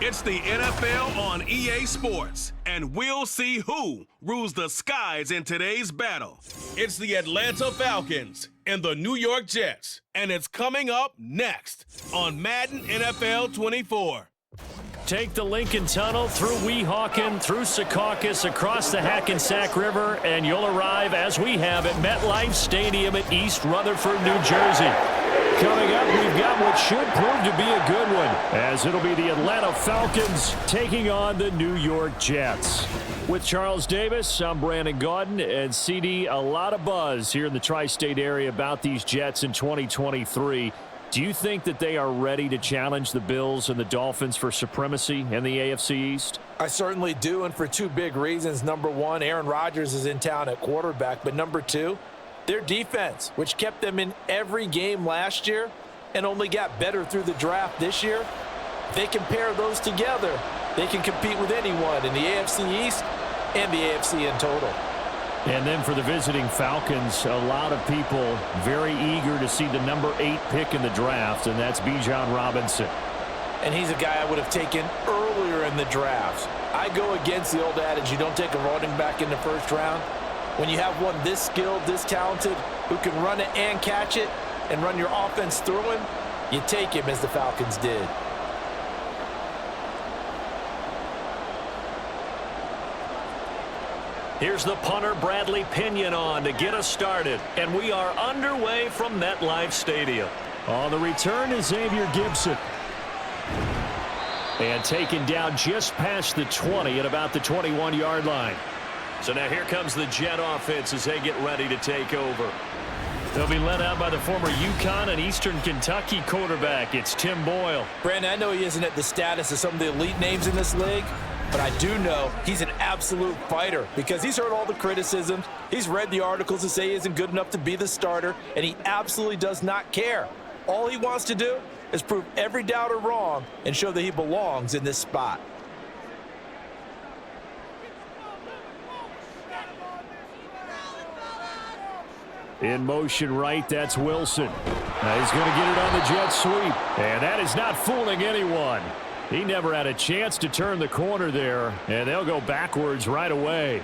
It's the NFL on EA Sports, and we'll see who rules the skies in today's battle. It's the Atlanta Falcons and the New York Jets, and it's coming up next on Madden NFL 24. Take the Lincoln Tunnel through Weehawken, through Secaucus, across the Hackensack River, and you'll arrive, as we have, at MetLife Stadium at East Rutherford, New Jersey. Coming up, we've got what should prove to be a good one, as it'll be the Atlanta Falcons taking on the New York Jets. With Charles Davis, I'm Brandon Gaudin, and CD, a lot of buzz here in the tri-state area about these Jets in 2023. Do you think that they are ready to challenge the Bills and the Dolphins for supremacy in the AFC East? I certainly do, and for two big reasons. Number one, Aaron Rodgers is in town at quarterback, but number two, their defense, which kept them in every game last year and only got better through the draft this year. If they can pair those together, they can compete with anyone in the AFC East and the AFC in total. And then for the visiting Falcons, a lot of people very eager to see the number 8 pick in the draft, and that's Bijan Robinson. And he's a guy I would have taken earlier in the draft. I go against the old adage, you don't take a running back in the first round. When you have one this skilled, this talented, who can run it and catch it and run your offense through him, you take him, as the Falcons did. Here's the punter, Bradley Pinion, on to get us started. And we are underway from MetLife Stadium. On the return is Xavier Gibson. And taken down just past the 20 at about the 21-yard line. So now here comes the Jet offense as they get ready to take over. They'll be led out by the former UConn and Eastern Kentucky quarterback. It's Tim Boyle. Brandon, I know he isn't at the status of some of the elite names in this league, but I do know he's an absolute fighter because he's heard all the criticisms. He's read the articles that say he isn't good enough to be the starter, and he absolutely does not care. All he wants to do is prove every doubter wrong and show that he belongs in this spot. In motion right, that's Wilson. Now he's going to get it on the jet sweep. And that is not fooling anyone. He never had a chance to turn the corner there, and they'll go backwards right away.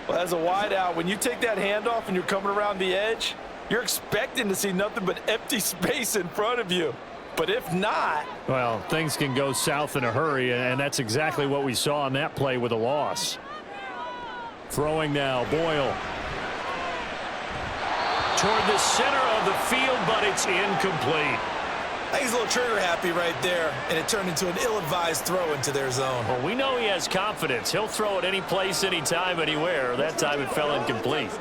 Well, as a wideout, when you take that handoff and you're coming around the edge, you're expecting to see nothing but empty space in front of you. But if not... well, things can go south in a hurry, and that's exactly what we saw on that play with a loss. Throwing now, Boyle. Toward the center of the field, but it's incomplete. I think he's a little trigger happy right there, and it turned into an ill-advised throw into their zone. Well, we know he has confidence. He'll throw it any place, anytime, anywhere. That time it fell incomplete.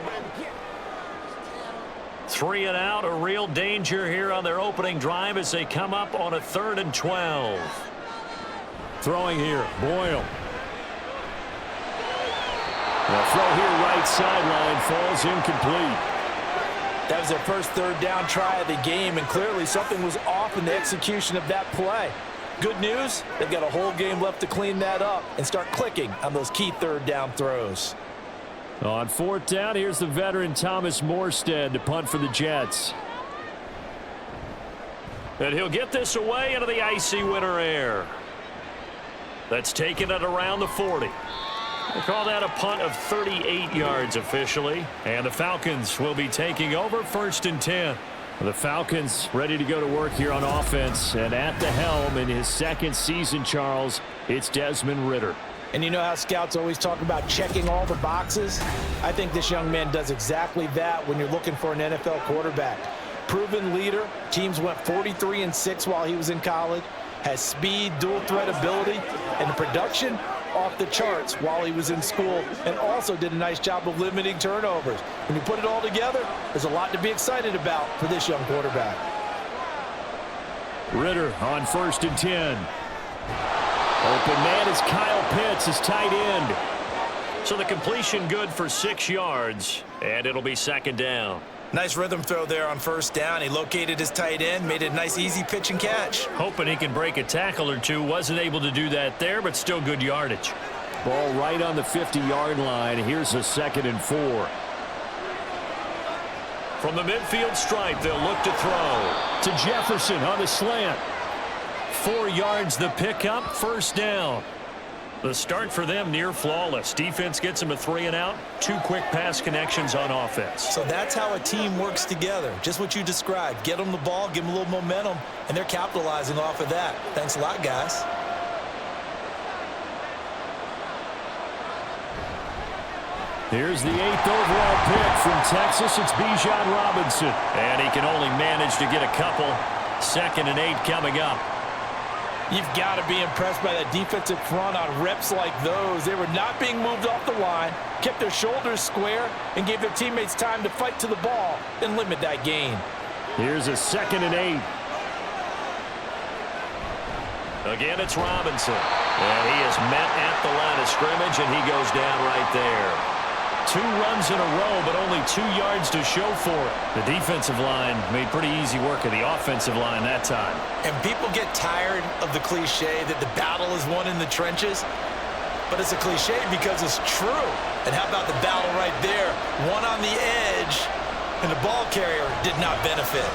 3 and out, a real danger here on their opening drive as they come up on a 3rd and 12. Throwing here, Boyle. The throw here right sideline falls incomplete. That was their first 3rd down try of the game, and clearly something was off in the execution of that play. Good news, they've got a whole game left to clean that up and start clicking on those key 3rd down throws. On 4th down, here's the veteran Thomas Morstead to punt for the Jets. And he'll get this away into the icy winter air. That's taken it around the 40. They call that a punt of 38 yards officially. And the Falcons will be taking over 1st and 10. The Falcons ready to go to work here on offense. And at the helm in his 2nd season, Charles, it's Desmond Ridder. And you know how scouts always talk about checking all the boxes? I think this young man does exactly that when you're looking for an NFL quarterback. Proven leader. Teams went 43-6 while he was in college. Has speed, dual threat ability, and the production off the charts while he was in school, and also did a nice job of limiting turnovers. When you put it all together, there's a lot to be excited about for this young quarterback. Ridder on 1st and 10. Open man is Kyle Pitts, his tight end. So the completion good for 6 yards, and it'll be 2nd down. Nice rhythm throw there on 1st down. He located his tight end, made it a nice easy pitch and catch. Hoping he can break a tackle or two. Wasn't able to do that there, but still good yardage. Ball right on the 50-yard line. Here's a 2nd and 4. From the midfield stripe, they'll look to throw. To Jefferson on the slant. 4 yards the pickup, first down. The start for them near flawless. Defense gets them a 3 and out. 2 quick pass connections on offense. So that's how a team works together. Just what you described. Get them the ball, give them a little momentum, and they're capitalizing off of that. Thanks a lot, guys. Here's the 8th overall pick from Texas. It's Bijan Robinson. And he can only manage to get a couple. 2nd and 8 coming up. You've got to be impressed by that defensive front on reps like those. They were not being moved off the line, kept their shoulders square, and gave their teammates time to fight to the ball and limit that gain. Here's a 2nd and 8. Again, it's Robinson. And he is met at the line of scrimmage, and he goes down right there. 2 runs in a row, but only 2 yards to show for it. The defensive line made pretty easy work of the offensive line that time. And people get tired of the cliche that the battle is won in the trenches, but it's a cliche because it's true. And how about the battle right there? One on the edge, and the ball carrier did not benefit.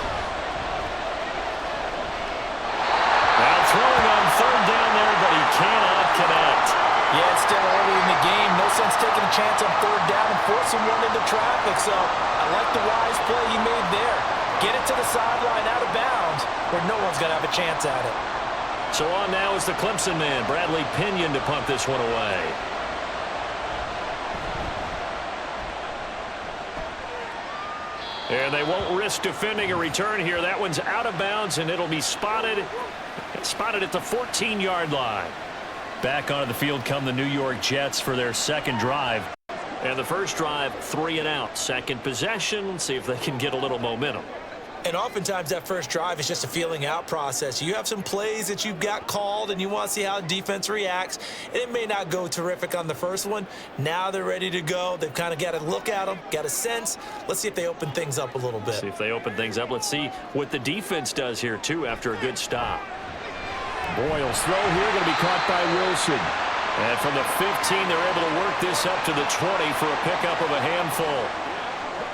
Now throwing on 3rd down there, but he cannot connect. Yeah, it's still early in the game. No sense taking a chance on 3rd down and forcing one into traffic. So I like the wise play he made there. Get it to the sideline out of bounds where no one's going to have a chance at it. So on now is the Clemson man, Bradley Pinion, to punt this one away. And they won't risk defending a return here. That one's out of bounds, and it'll be spotted at the 14-yard line. Back onto the field come the New York Jets for their 2nd drive. And the first drive, 3 and out. 2nd possession, see if they can get a little momentum. And oftentimes that first drive is just a feeling out process. You have some plays that you've got called and you want to see how defense reacts. And it may not go terrific on the first one. Now they're ready to go. They've kind of got to look at them, got a sense. Let's see if they open things up a little bit. See if they open things up. Let's see what the defense does here, too, after a good stop. Boyle's throw here going to be caught by Wilson. And from the 15, they're able to work this up to the 20 for a pickup of a handful.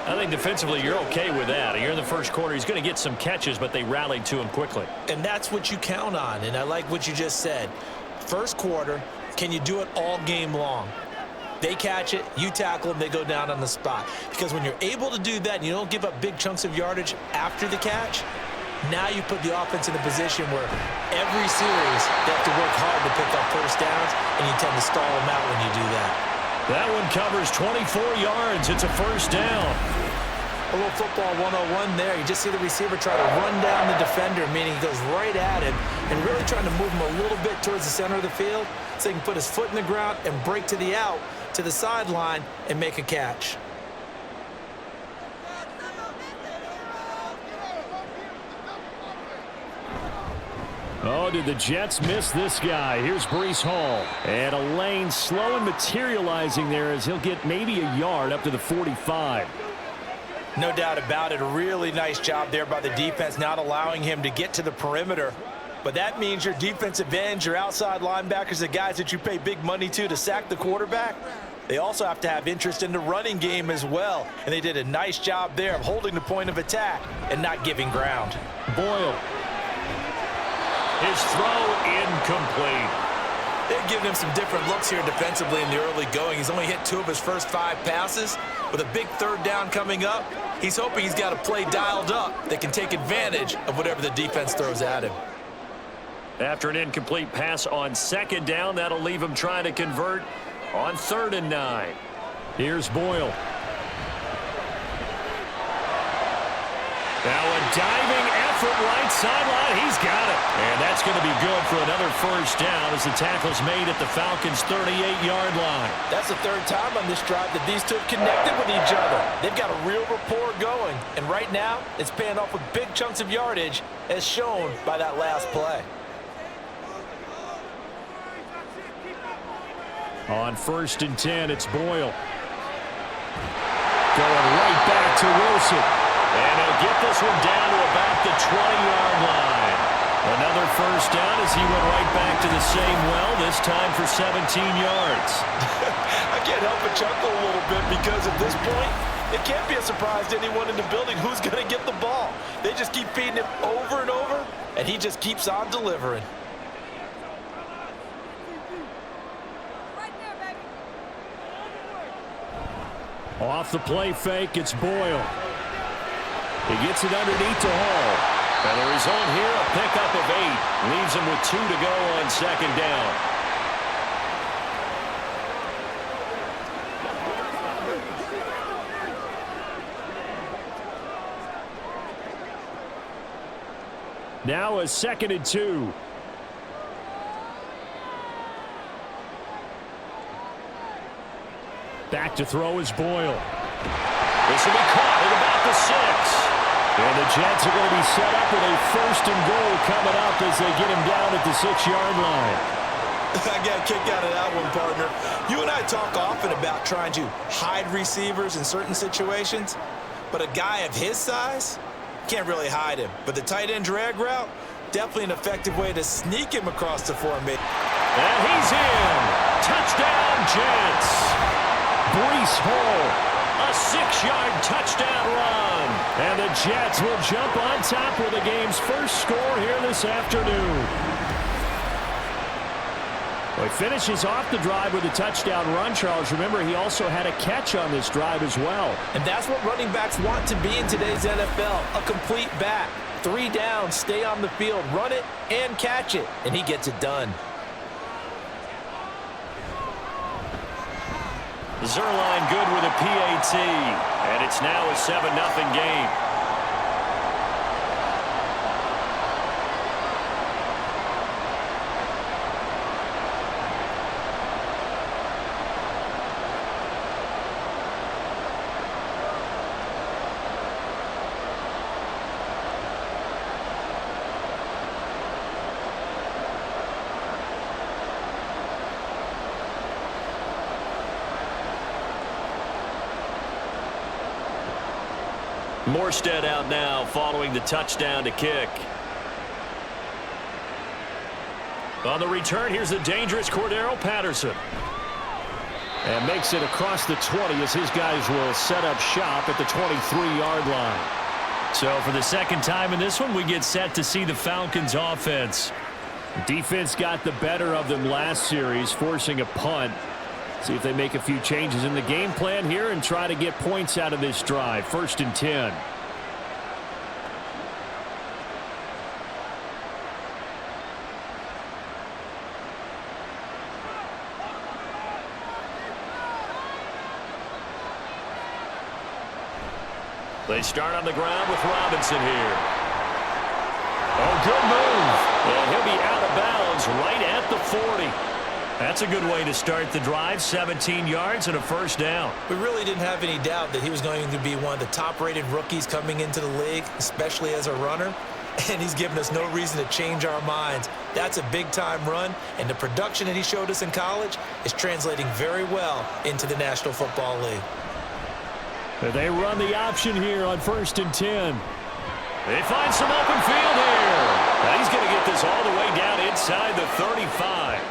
I think defensively you're okay with that. Here in the first quarter, he's going to get some catches, but they rallied to him quickly. And that's what you count on, and I like what you just said. First quarter, can you do it all game long? They catch it, you tackle them, they go down on the spot. Because when you're able to do that and you don't give up big chunks of yardage after the catch, now you put the offense in a position where every series they have to work hard to pick up first downs, and you tend to stall them out when you do that. That one covers 24 yards. It's a first down. A little football 101 there. You just see the receiver try to run down the defender, meaning he goes right at him and really trying to move him a little bit towards the center of the field so he can put his foot in the ground and break to the out, to the sideline, and make a catch. Oh, did the Jets miss this guy? Here's Breece Hall. And a lane slow and materializing there as he'll get maybe a yard up to the 45. No doubt about it. A really nice job there by the defense, not allowing him to get to the perimeter. But that means your defensive ends, your outside linebackers, the guys that you pay big money to sack the quarterback, they also have to have interest in the running game as well. And they did a nice job there of holding the point of attack and not giving ground. Boyle. His throw incomplete. They've given him some different looks here defensively in the early going. He's only hit 2 of his first 5 passes. With a big 3rd down coming up, he's hoping he's got a play dialed up that can take advantage of whatever the defense throws at him. After an incomplete pass on 2nd down, that'll leave him trying to convert on 3rd and 9. Here's Boyle. Now a diving effort right sideline. He's got it. And that's going to be good for another first down as the tackle's made at the Falcons' 38-yard line. That's the 3rd time on this drive that these two have connected with each other. They've got a real rapport going. And right now, it's paying off with big chunks of yardage as shown by that last play. On 1st and 10, it's Boyle. Going right back to Wilson. And he'll get this one down to about the 20-yard line. Another first down as he went right back to the same well, this time for 17 yards. I can't help but chuckle a little bit because at this point, it can't be a surprise to anyone in the building who's going to get the ball. They just keep feeding him over and over, and he just keeps on delivering. Off the play fake, it's Boyle. He gets it underneath to Hall. And the result here, a pickup of 8. Leaves him with 2 to go on second down. Now a 2nd and 2. Back to throw is Boyle. This will be caught at about the 6. And the Jets are going to be set up with a 1st and goal coming up as they get him down at the 6-yard line. I got a kick out of that one, partner. You and I talk often about trying to hide receivers in certain situations, but a guy of his size can't really hide him. But the tight end drag route, definitely an effective way to sneak him across the formation. And he's in. Touchdown, Jets. Breece Hall. A 6-yard touchdown run. And the Jets will jump on top with the game's first score here this afternoon. Well, he finishes off the drive with a touchdown run, Charles. Remember, he also had a catch on this drive as well. And that's what running backs want to be in today's NFL, a complete back. 3 down, stay on the field, run it, and catch it. And he gets it done. Zerline good with a PAT, and it's now a 7-0 game. Morstead out now following the touchdown to kick. On the return, here's the dangerous Cordero Patterson. And makes it across the 20 as his guys will set up shop at the 23-yard line. So for the second time in this one, we get set to see the Falcons offense. Defense got the better of them last series, forcing a punt. See if they make a few changes in the game plan here and try to get points out of this drive. 1st and 10. They start on the ground with Robinson here. Oh, good move. And he'll be out of bounds right at the 40. That's a good way to start the drive. 17 yards and a 1st down. We really didn't have any doubt that he was going to be one of the top-rated rookies coming into the league, especially as a runner. And he's given us no reason to change our minds. That's a big-time run, and the production that he showed us in college is translating very well into the National Football League. They run the option here on 1st and 10. They find some open field here. Now he's going to get this all the way down inside the 35.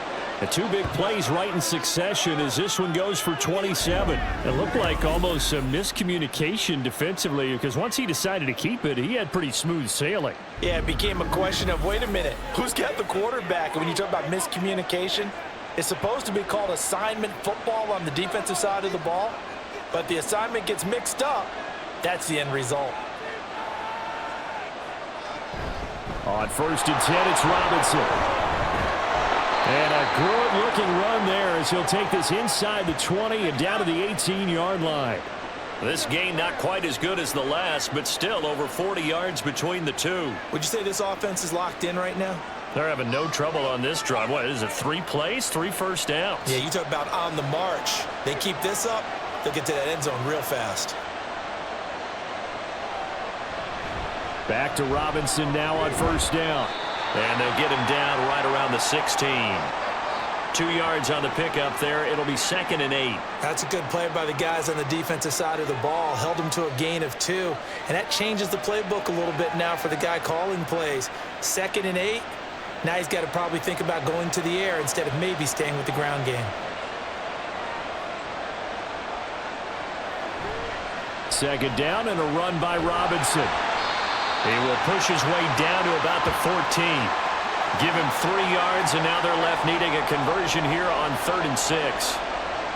The 2 big plays right in succession as this one goes for 27. It looked like almost a miscommunication defensively because once he decided to keep it, he had pretty smooth sailing. Yeah, it became a question of, wait a minute, who's got the quarterback? And when you talk about miscommunication, it's supposed to be called assignment football on the defensive side of the ball, but the assignment gets mixed up. That's the end result. On 1st and 10, it's Robinson. And a good-looking run there as he'll take this inside the 20 and down to the 18-yard line. This game not quite as good as the last, but still over 40 yards between the two. Would you say this offense is locked in right now? They're having no trouble on this drive. What is it, 3 plays, 3 first downs? Yeah, you talk about on the march. They keep this up, they'll get to that end zone real fast. Back to Robinson now on 1st down. And they'll get him down right around the 16. 2 yards on the pickup there. It'll be 2nd and 8. That's a good play by the guys on the defensive side of the ball. Held him to a gain of 2. And that changes the playbook a little bit now for the guy calling plays. 2nd and 8. Now he's got to probably think about going to the air instead of maybe staying with the ground game. 2nd down and a run by Robinson. He will push his way down to about the 14. Give him 3 yards, and now they're left needing a conversion here on 3rd and 6.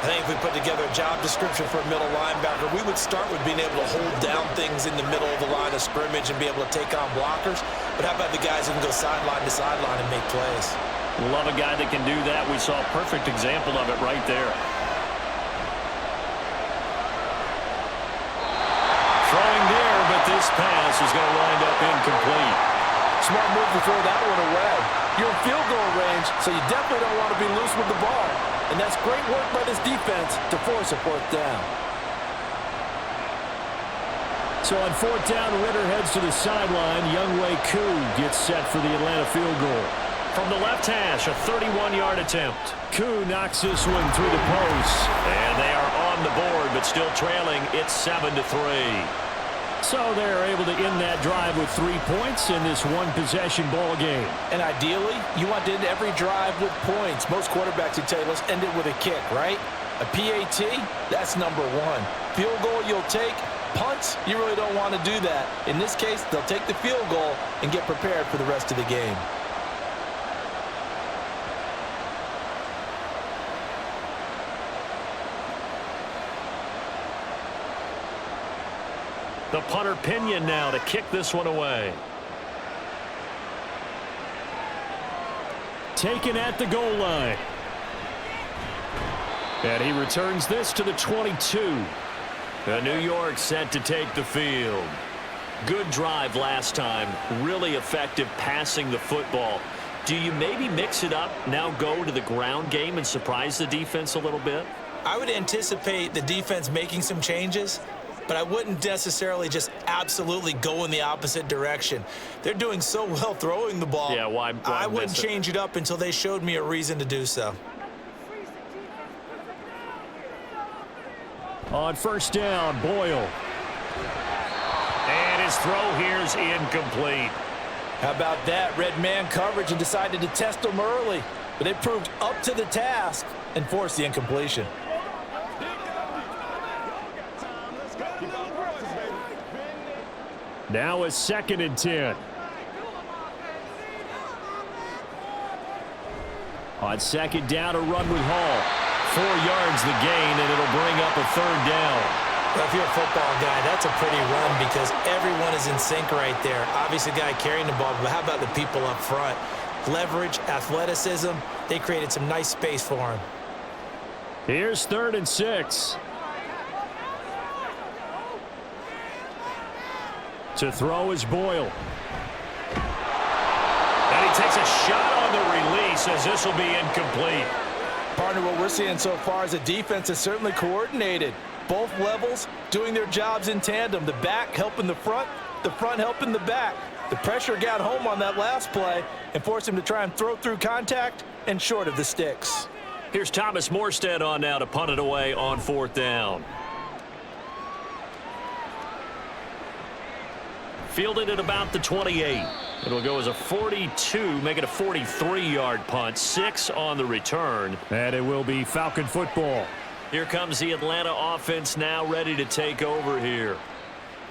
I think if we put together a job description for a middle linebacker, we would start with being able to hold down things in the middle of the line of scrimmage and be able to take on blockers. But how about the guys who can go sideline to sideline and make plays? Love a guy that can do that. We saw a perfect example of it right there. Throwing there, but this pass is going to wind up incomplete. Smart move to throw that one away. You're in field goal range, so you definitely don't want to be loose with the ball. And that's great work by this defense to force a fourth down. So on fourth down, Ritter heads to the sideline. Younghoe Koo gets set for the Atlanta field goal. From the left hash, a 31-yard attempt. Koo knocks this one through the post. And they are on the board, but still trailing. It's 7-3. So they're able to end that drive with 3 points in this one-possession ball game. And ideally, you want to end every drive with points. Most quarterbacks would tell you, let's end it with a kick, right? A PAT, that's number one. Field goal you'll take. Punts, you really don't want to do that. In this case, they'll take the field goal and get prepared for the rest of the game. The punter Pinion now to kick this one away. Taken at the goal line. And he returns this to the 22. New York set to take the field. Good drive last time. Really effective passing the football. Do you maybe mix it up, now go to the ground game and surprise the defense a little bit? I would anticipate the defense making some changes, but I wouldn't necessarily just absolutely go in the opposite direction. They're doing so well throwing the ball. Yeah, why I wouldn't change it up until they showed me a reason to do so. On first down, Boyle. And his throw here's incomplete. How about that? Red man coverage and decided to test them early. But they proved up to the task and forced the incompletion. Now a 2nd and 10. On second down, a run with Hall. 4 yards the gain, and it'll bring up a 3rd down. Well, if you're a football guy, that's a pretty run because everyone is in sync right there. Obviously, the guy carrying the ball, but how about the people up front? Leverage, athleticism, they created some nice space for him. Here's 3rd and 6. To throw is Boyle. And he takes a shot on the release as this will be incomplete. Partner, what we're seeing so far is a defense is certainly coordinated. Both levels doing their jobs in tandem. The back helping the front helping the back. The pressure got home on that last play and forced him to try and throw through contact and short of the sticks. Here's Thomas Morstead on now to punt it away on 4th down. Fielded at about the 28. It'll go as a 42, make it a 43-yard punt. 6 on the return. And it will be Falcon football. Here comes the Atlanta offense now ready to take over here.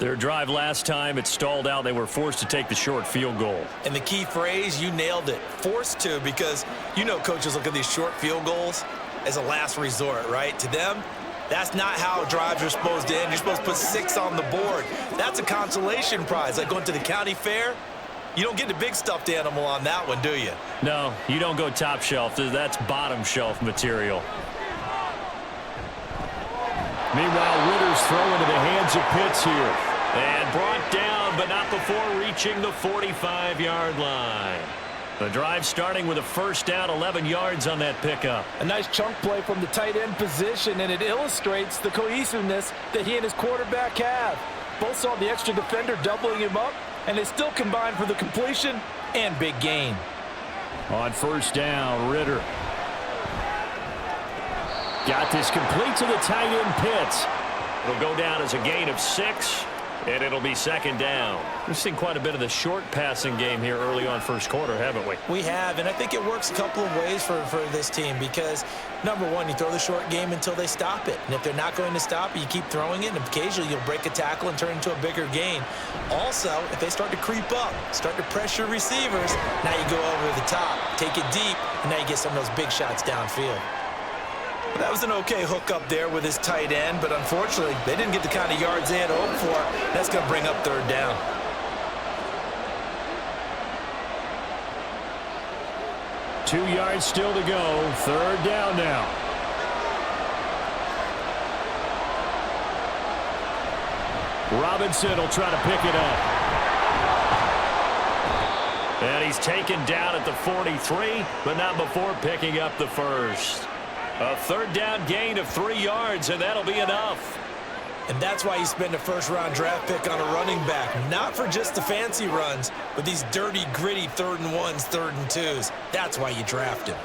Their drive last time, it stalled out. They were forced to take the short field goal. And the key phrase, you nailed it. Forced to, because you know coaches look at these short field goals as a last resort, right? To them, that's not how drives are supposed to end. You're supposed to put 6 on the board. That's a consolation prize. Like going to the county fair, you don't get the big stuffed animal on that one, do you? No, you don't go top shelf. That's bottom shelf material. Meanwhile, Ritter's throw into the hands of Pitts here. And brought down, but not before reaching the 45-yard line. The drive starting with a first down, 11 yards on that pickup. A nice chunk play from the tight end position, and it illustrates the cohesiveness that he and his quarterback have. Both saw the extra defender doubling him up, and they still combined for the completion and big gain. On first down, Ritter. Got this complete to the tight end, Pitts. It'll go down as a gain of 6. And it'll be 2nd down. We've seen quite a bit of the short passing game here early on first quarter, haven't we? We have, and I think it works a couple of ways for this team because, number one, you throw the short game until they stop it. And if they're not going to stop it, you keep throwing it, and occasionally you'll break a tackle and turn it into a bigger gain. Also, if they start to creep up, start to pressure receivers, now you go over the top, take it deep, and now you get some of those big shots downfield. That was an okay hook up there with his tight end, but unfortunately, they didn't get the kind of yards they had hoped for. That's going to bring up third down. Two yards still to go. Third down now. Robinson will try to pick it up. And he's taken down at the 43, but not before picking up the first. A third down gain of 3 yards, and that'll be enough. And that's why you spend a first-round draft pick on a running back. Not for just the fancy runs, but these dirty, gritty 3rd and 1s, 3rd and 2s. That's why you draft him.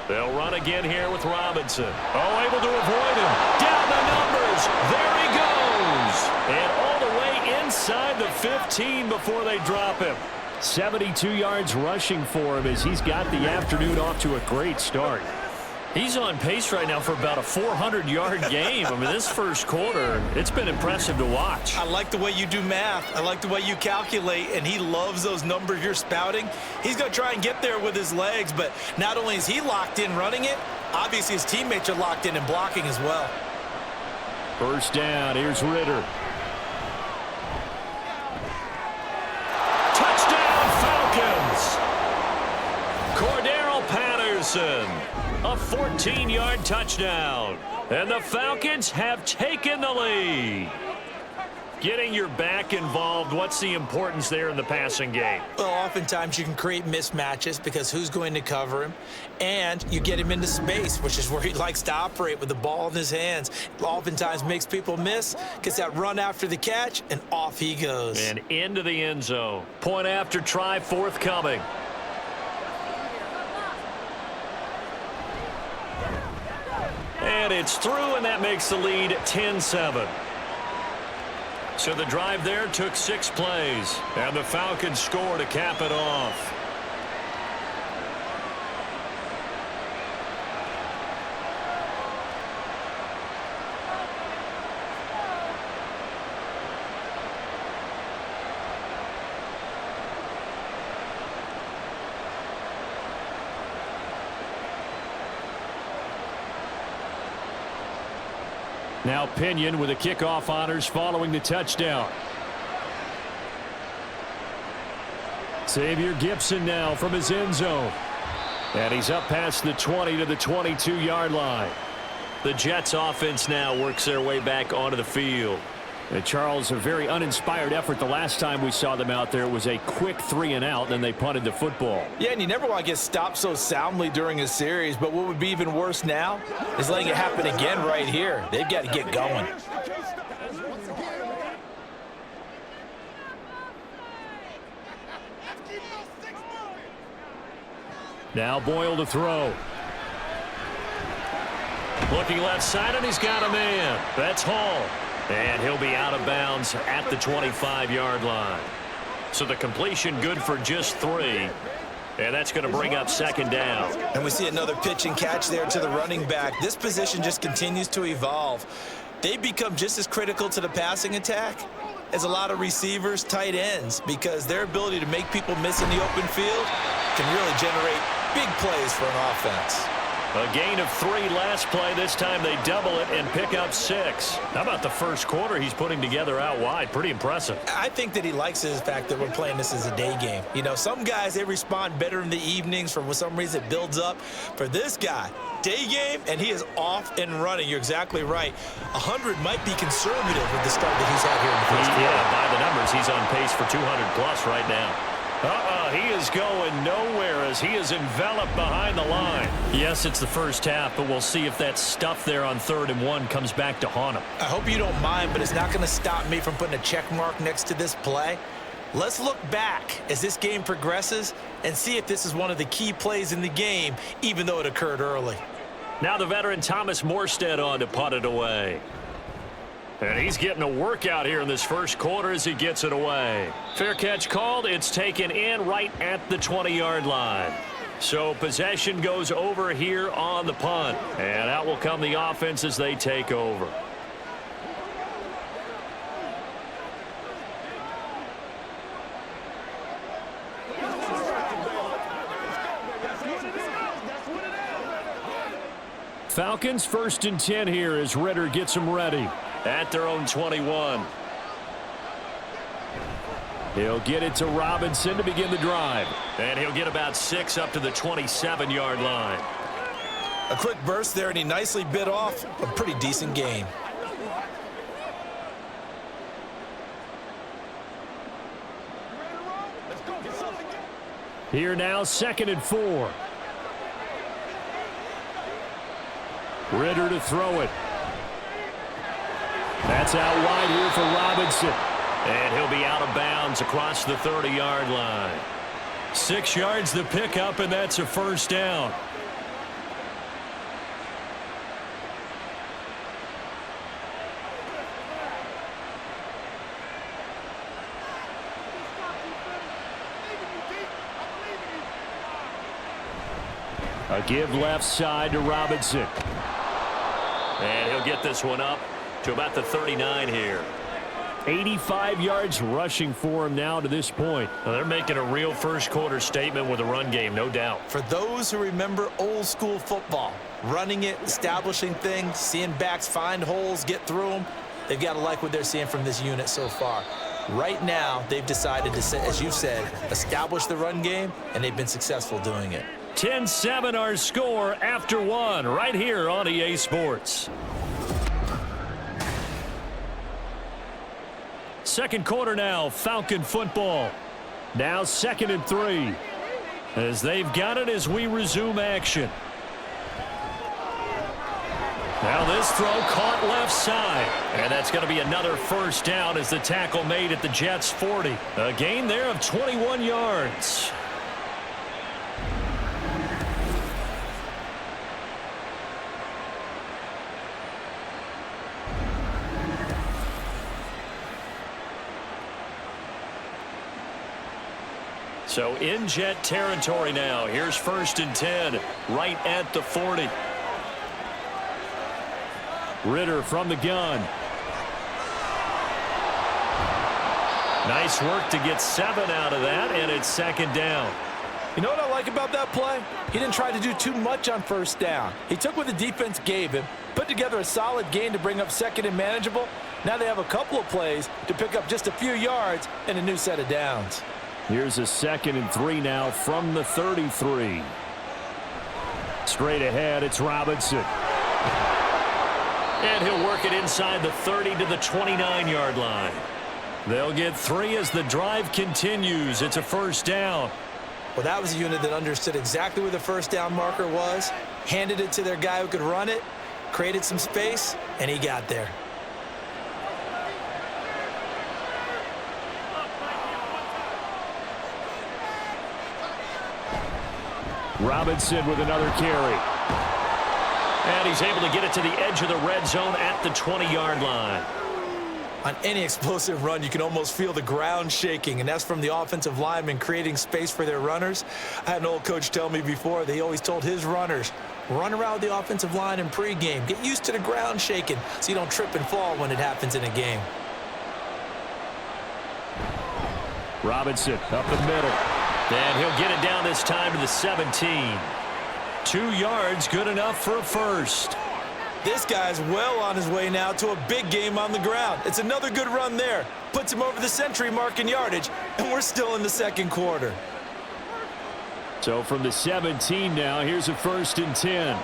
They'll run again here with Robinson. Oh, able to avoid him. Down the numbers. There he goes. And all the way inside the 15 before they drop him. 72 yards rushing for him as he's got the afternoon off to a great start. He's on pace right now for about a 400-yard game. I mean, this first quarter, it's been impressive to watch. I like the way you do math. I like the way you calculate, and he loves those numbers you're spouting. He's going to try and get there with his legs, but not only is he locked in running it, obviously his teammates are locked in and blocking as well. First down, here's Ritter. Touchdown, Falcons! Cordero Patterson. A 14-yard touchdown. And the Falcons have taken the lead. Getting your back involved, what's the importance there in the passing game? Well, oftentimes you can create mismatches because who's going to cover him? And you get him into space, which is where he likes to operate with the ball in his hands. Oftentimes makes people miss, gets that run after the catch, and off he goes. And into the end zone. Point after try forthcoming. And it's through, and that makes the lead 10-7. So the drive there took 6 plays, and the Falcons score to cap it off. Now Pinion with the kickoff honors following the touchdown. Xavier Gibson now from his end zone. And he's up past the 20 to the 22-yard line. The Jets offense now works their way back onto the field. And Charles, a very uninspired effort the last time we saw them out there. It was a quick 3-and-out, and then they punted the football. Yeah, and you never want to get stopped so soundly during a series, but what would be even worse now is letting it happen again right here. They've got to get going. Now Boyle to throw. Looking left side, and he's got a man. That's Hall. And he'll be out of bounds at the 25-yard line. So the completion good for just 3. And that's going to bring up second down. And we see another pitch and catch there to the running back. This position just continues to evolve. They become just as critical to the passing attack as a lot of receivers, tight ends, because their ability to make people miss in the open field can really generate big plays for an offense. A gain of 3 last play. This time they double it and pick up 6. How about the first quarter he's putting together out wide? Pretty impressive. I think that he likes the fact that we're playing this as a day game. You know, some guys, they respond better in the evenings. For some reason, it builds up. For this guy, day game, and he is off and running. You're exactly right. 100 might be conservative with the start that he's had here in the first quarter. Yeah, by the numbers, he's on pace for 200+ right now. He is going nowhere as he is enveloped behind the line. Yes, it's the first half, but we'll see if that stuff there on 3rd and 1 comes back to haunt him. I hope you don't mind, but it's not going to stop me from putting a check mark next to this play. Let's look back as this game progresses and see if this is one of the key plays in the game, even though it occurred early. Now the veteran Thomas Morstead on to punt it away. And he's getting a workout here in this first quarter as he gets it away. Fair catch called. It's taken in right at the 20-yard line. So possession goes over here on the punt. And out will come the offense as they take over. Falcons 1st and 10 here as Ritter gets them ready at their own 21. He'll get it to Robinson to begin the drive. And he'll get about 6 up to the 27-yard line. A quick burst there, and he nicely bit off a pretty decent gain. Here now, 2nd and 4. Ritter to throw it. That's out wide here for Robinson. And he'll be out of bounds across the 30-yard line. 6 yards to pick up, and that's a first down. A give left side to Robinson. And he'll get this one up to about the 39 here. 85 yards rushing for him now to this point. Well, they're making a real first-quarter statement with a run game, no doubt. For those who remember old-school football, running it, establishing things, seeing backs find holes, get through them, they've got to like what they're seeing from this unit so far. Right now, they've decided to, as you said, establish the run game, and they've been successful doing it. 10-7 our score after 1 right here on EA Sports. Second quarter now, Falcon football. Now 2nd and 3 as they've got it as we resume action. Now this throw caught left side, and that's going to be another first down as the tackle made at the Jets' 40. A gain there of 21 yards. So in Jet territory now. Here's 1st and 10 right at the 40. Ritter from the gun. Nice work to get 7 out of that, and it's 2nd down. You know what I like about that play? He didn't try to do too much on 1st down. He took what the defense gave him, put together a solid gain to bring up 2nd and manageable. Now they have a couple of plays to pick up just a few yards and a new set of downs. Here's a 2nd and 3 now from the 33. Straight ahead, it's Robinson. And he'll work it inside the 30 to the 29-yard line. They'll get 3 as the drive continues. It's a first down. Well, that was a unit that understood exactly where the first down marker was, handed it to their guy who could run it, created some space, and he got there. Robinson with another carry. And he's able to get it to the edge of the red zone at the 20-yard line. On any explosive run, you can almost feel the ground shaking, and that's from the offensive linemen creating space for their runners. I had an old coach tell me before, they always told his runners, run around the offensive line in pregame. Get used to the ground shaking so you don't trip and fall when it happens in a game. Robinson up the middle. And he'll get it down this time to the 17. 2 yards, good enough for a first. This guy's well on his way now to a big game on the ground. It's another good run there. Puts him over the century mark in yardage, and we're still in the second quarter. So from the 17 now, here's a 1st and 10.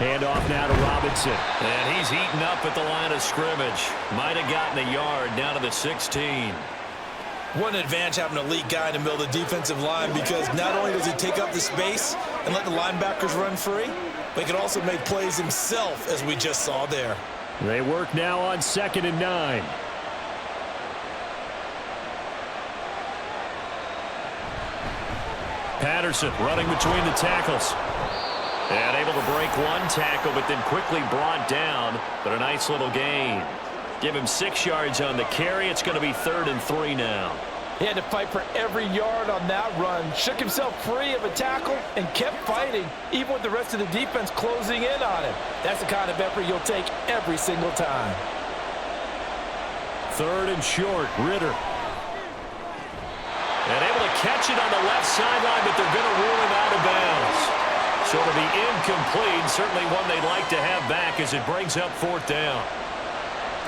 Handoff now to Robinson. And he's eaten up at the line of scrimmage. Might have gotten a yard down to the 16. What an advantage having an elite guy in the middle of the defensive line, because not only does he take up the space and let the linebackers run free, but he can also make plays himself, as we just saw there. They work now on 2nd and 9. Patterson running between the tackles. And able to break one tackle, but then quickly brought down. But a nice little gain. Give him 6 yards on the carry. It's going to be 3rd and 3 now. He had to fight for every yard on that run. Shook himself free of a tackle and kept fighting, even with the rest of the defense closing in on him. That's the kind of effort you'll take every single time. 3rd and short, Ritter. And able to catch it on the left sideline, but they're going to rule him out of bounds. So it'll be incomplete, certainly one they'd like to have back as it brings up 4th down.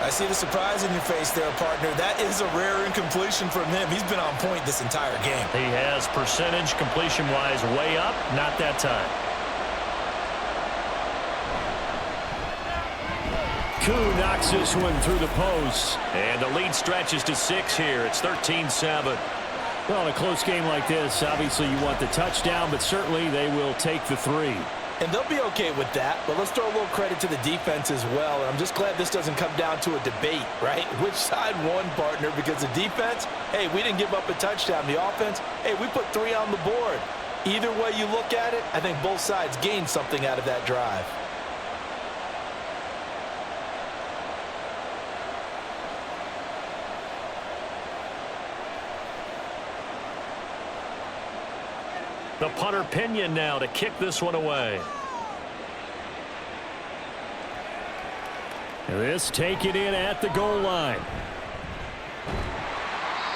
I see the surprise in your face there, partner. That is a rare incompletion from him. He's been on point this entire game. He has percentage completion-wise way up, not that time. Koo knocks this one through the post. And the lead stretches to 6 here. It's 13-7. Well, in a close game like this, obviously you want the touchdown, but certainly they will take the 3. And they'll be okay with that, but let's throw a little credit to the defense as well. And I'm just glad this doesn't come down to a debate, right? Which side won, partner? Because the defense, hey, we didn't give up a touchdown. The offense, hey, we put 3 on the board. Either way you look at it, I think both sides gained something out of that drive. The punter Pinion now to kick this one away. This taken in at the goal line.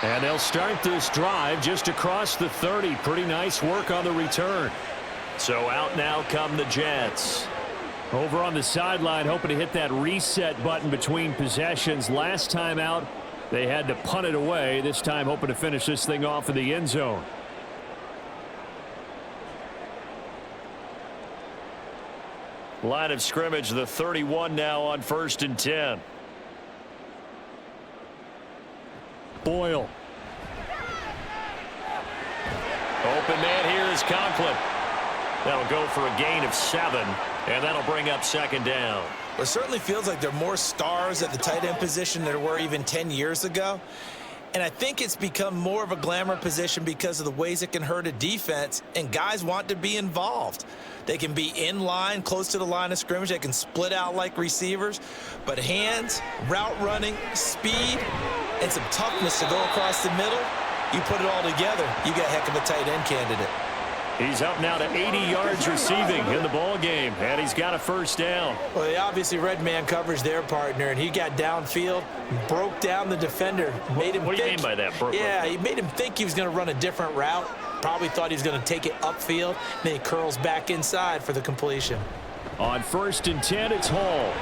And they'll start this drive just across the 30. Pretty nice work on the return. So out now come the Jets. Over on the sideline, hoping to hit that reset button between possessions. Last time out, they had to punt it away. This time hoping to finish this thing off in the end zone. Line of scrimmage, the 31 now on 1st and 10. Boyle. Open man here is Conklin. That'll go for a gain of 7, and that'll bring up 2nd down. Well, it certainly feels like there are more stars at the tight end position than there were even 10 years ago. And I think it's become more of a glamour position because of the ways it can hurt a defense, and guys want to be involved. They can be in line, close to the line of scrimmage. They can split out like receivers. But hands, route running, speed, and some toughness to go across the middle, you put it all together, you got a heck of a tight end candidate. He's up now to 80 yards receiving in the ball game, and he's got a 1st down. Well, they obviously red man coverage their partner, and he got downfield, broke down the defender, made him What do you mean by that? Yeah, he made him think he was going to run a different route. Probably thought he was going to take it upfield. Then he curls back inside for the completion. On 1st and 10, it's Hall.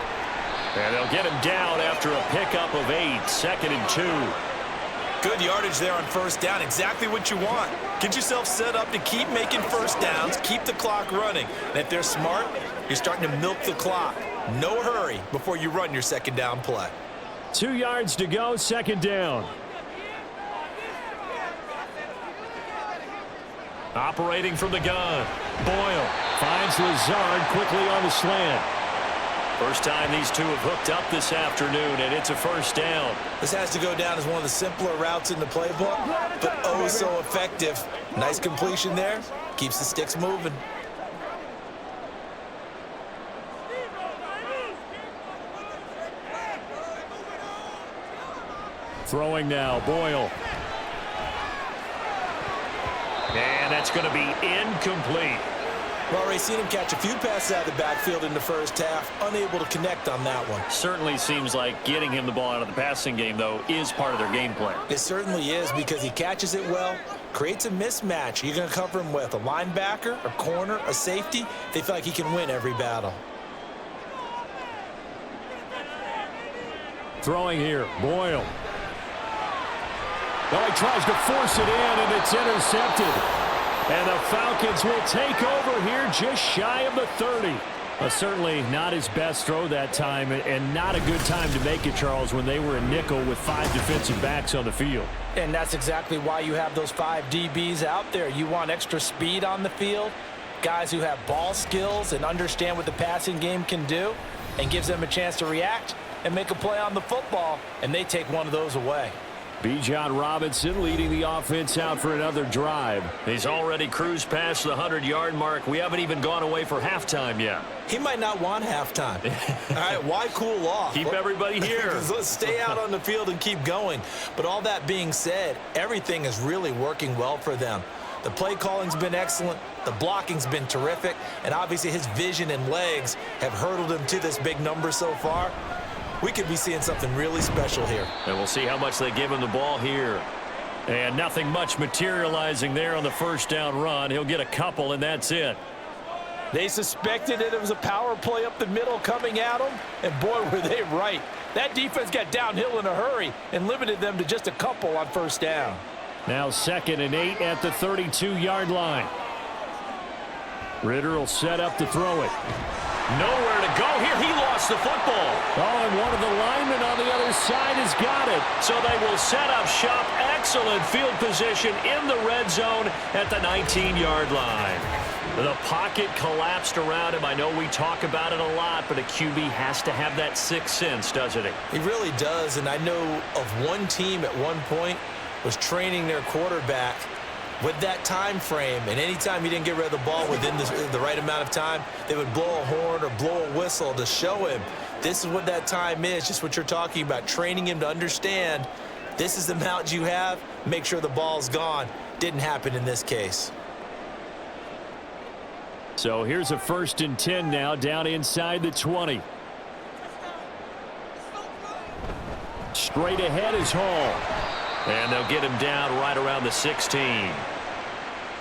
And they'll get him down after a pickup of 8, 2nd and 2. Good yardage there on 1st down. Exactly what you want. Get yourself set up to keep making 1st downs, keep the clock running. And if they're smart, you're starting to milk the clock. No hurry before you run your 2nd down play. 2 yards to go, 2nd down. Operating from the gun. Boyle finds Lazard quickly on the slant. First time these two have hooked up this afternoon, and it's a 1st down. This has to go down as one of the simpler routes in the playbook, but oh so effective. Nice completion there. Keeps the sticks moving. Throwing now, Boyle. And that's going to be incomplete. Well, already seen him catch a few passes out of the backfield in the 1st half. Unable to connect on that one. Certainly seems like getting him the ball out of the passing game, though, is part of their game plan. It certainly is, because he catches it well, creates a mismatch. You're going to cover him with a linebacker, a corner, a safety. They feel like he can win every battle. Throwing here, Boyle. Oh, he tries to force it in, and it's intercepted. And the Falcons will take over here just shy of the 30. Certainly not his best throw that time, and not a good time to make it, Charles, when they were a nickel with 5 defensive backs on the field. And that's exactly why you have those 5 DBs out there. You want extra speed on the field, guys who have ball skills and understand what the passing game can do, and gives them a chance to react and make a play on the football, and they take one of those away. Bijan Robinson leading the offense out for another drive. He's already cruised past the 100-yard mark. We haven't even gone away for halftime yet. He might not want halftime. All right, why cool off? Keep everybody here. Let's stay out on the field and keep going. But all that being said, everything is really working well for them. The play calling's been excellent. The blocking's been terrific. And obviously his vision and legs have hurdled him to this big number so far. We could be seeing something really special here. And we'll see how much they give him the ball here. And nothing much materializing there on the first down run. He'll get a couple, and that's it. They suspected that it was a power play up the middle coming at them, and boy, were they right. That defense got downhill in a hurry and limited them to just a couple on first down. Now 2nd and 8 at the 32-yard line. Ritter will set up to throw it. Nowhere to go here. He lost the football. Oh, and one of the linemen on the other side has got it. So they will set up shop. Excellent field position in the red zone at the 19-yard line. The pocket collapsed around him. I know we talk about it a lot, but a QB has to have that sixth sense, doesn't he? He really does, and I know of one team at one point was training their quarterback with that time frame, and anytime he didn't get rid of the ball within the right amount of time, they would blow a horn or blow a whistle to show him this is what that time is, just what you're talking about, training him to understand this is the amount you have, make sure the ball's gone. Didn't happen in this case. So here's a 1st and 10 now, down inside the 20. Straight ahead is Hall. And they'll get him down right around the 16.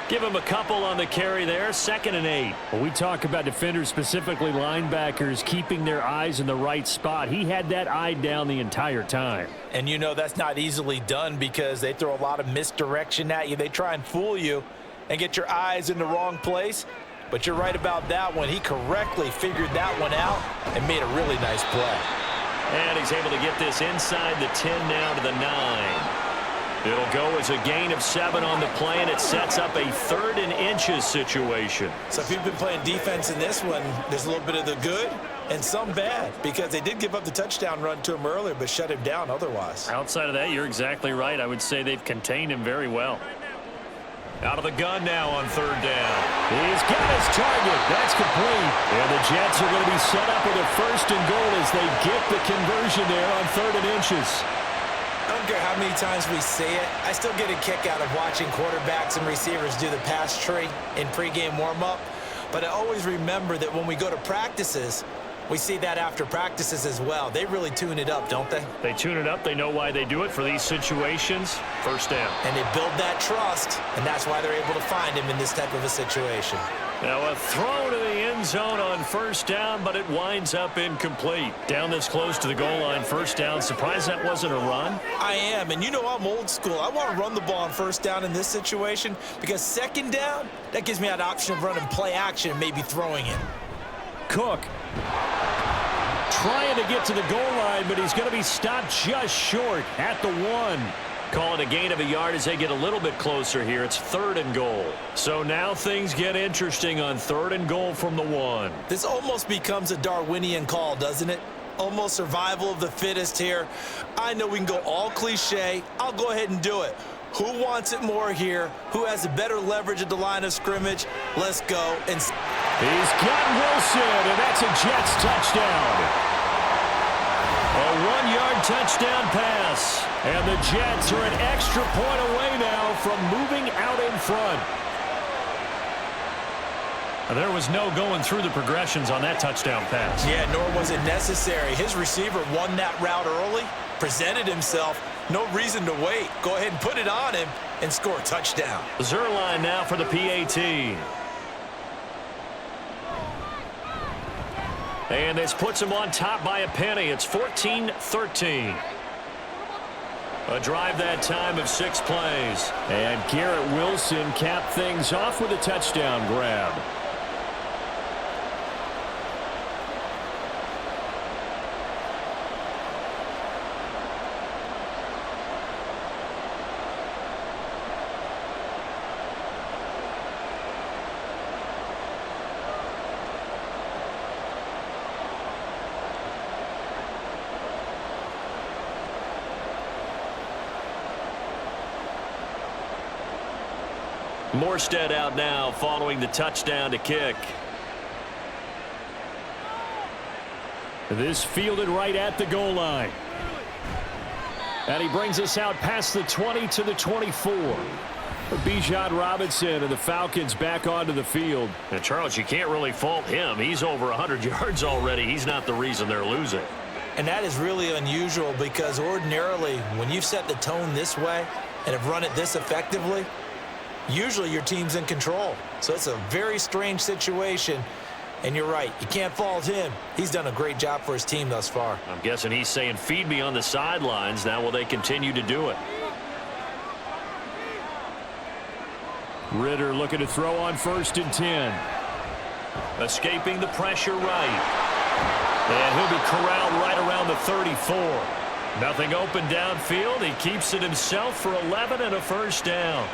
Give him a couple on the carry there. 2nd and 8. Well, we talk about defenders, specifically linebackers, keeping their eyes in the right spot. He had that eye down the entire time. And you know that's not easily done because they throw a lot of misdirection at you. They try and fool you and get your eyes in the wrong place. But you're right about that one. He correctly figured that one out and made a really nice play. And he's able to get this inside the 10 now to the 9. It'll go as a gain of 7 on the play, and it sets up a 3rd and inches situation. So if you've been playing defense in this one, there's a little bit of the good and some bad because they did give up the touchdown run to him earlier but shut him down otherwise. Outside of that, you're exactly right. I would say they've contained him very well. Out of the gun now on 3rd down. He's got his target. That's complete. And the Jets are going to be set up with a 1st and goal as they get the conversion there on 3rd and inches. I don't care how many times we say it, I still get a kick out of watching quarterbacks and receivers do the pass tree in pregame warm-up. But I always remember that when we go to practices, we see that after practices as well. They really tune it up, don't they? They tune it up. They know why they do it for these situations. 1st down. And they build that trust, and that's why they're able to find him in this type of a situation. Now a throw to the end zone on 1st down, but it winds up incomplete. Down this close to the goal line, 1st down. Surprised that wasn't a run? I am, and you know I'm old school. I want to run the ball on 1st down in this situation because 2nd down, that gives me that option of running play action and maybe throwing it. Cook trying to get to the goal line, but he's going to be stopped just short at the 1. Call it a gain of a yard as they get a little bit closer here. It's 3rd and goal. So now things get interesting on 3rd and goal from the 1. This almost becomes a Darwinian call, doesn't it? Almost survival of the fittest here. I know we can go all cliche. I'll go ahead and do it. Who wants it more here? Who has a better leverage at the line of scrimmage? Let's go. And he's got Wilson, and that's a Jets touchdown. A 1-yard touchdown pass. And the Jets are an extra point away now from moving out in front. There was no going through the progressions on that touchdown pass. Yeah, nor was it necessary. His receiver won that route early, presented himself. No reason to wait. Go ahead and put it on him and score a touchdown. Zerline now for the PAT. And this puts him on top by a penny. It's 14-13. A drive that time of 6 plays. And Garrett Wilson capped things off with a touchdown grab. Morstead out now following the touchdown to kick. This fielded right at the goal line. And he brings us out past the 20 to the 24. Bijan Robinson and the Falcons back onto the field. And Charles, you can't really fault him. He's over 100 yards already. He's not the reason they're losing. And that is really unusual because ordinarily when you set the tone this way, and have run it this effectively, usually your team's in control. So it's a very strange situation. And you're right, you can't fault him. He's done a great job for his team thus far. I'm guessing he's saying, feed me on the sidelines. Now will they continue to do it? Ritter looking to throw on 1st and 10. Escaping the pressure right. And he'll be corralled right around the 34. Nothing open downfield. He keeps it himself for 11 and a 1st down.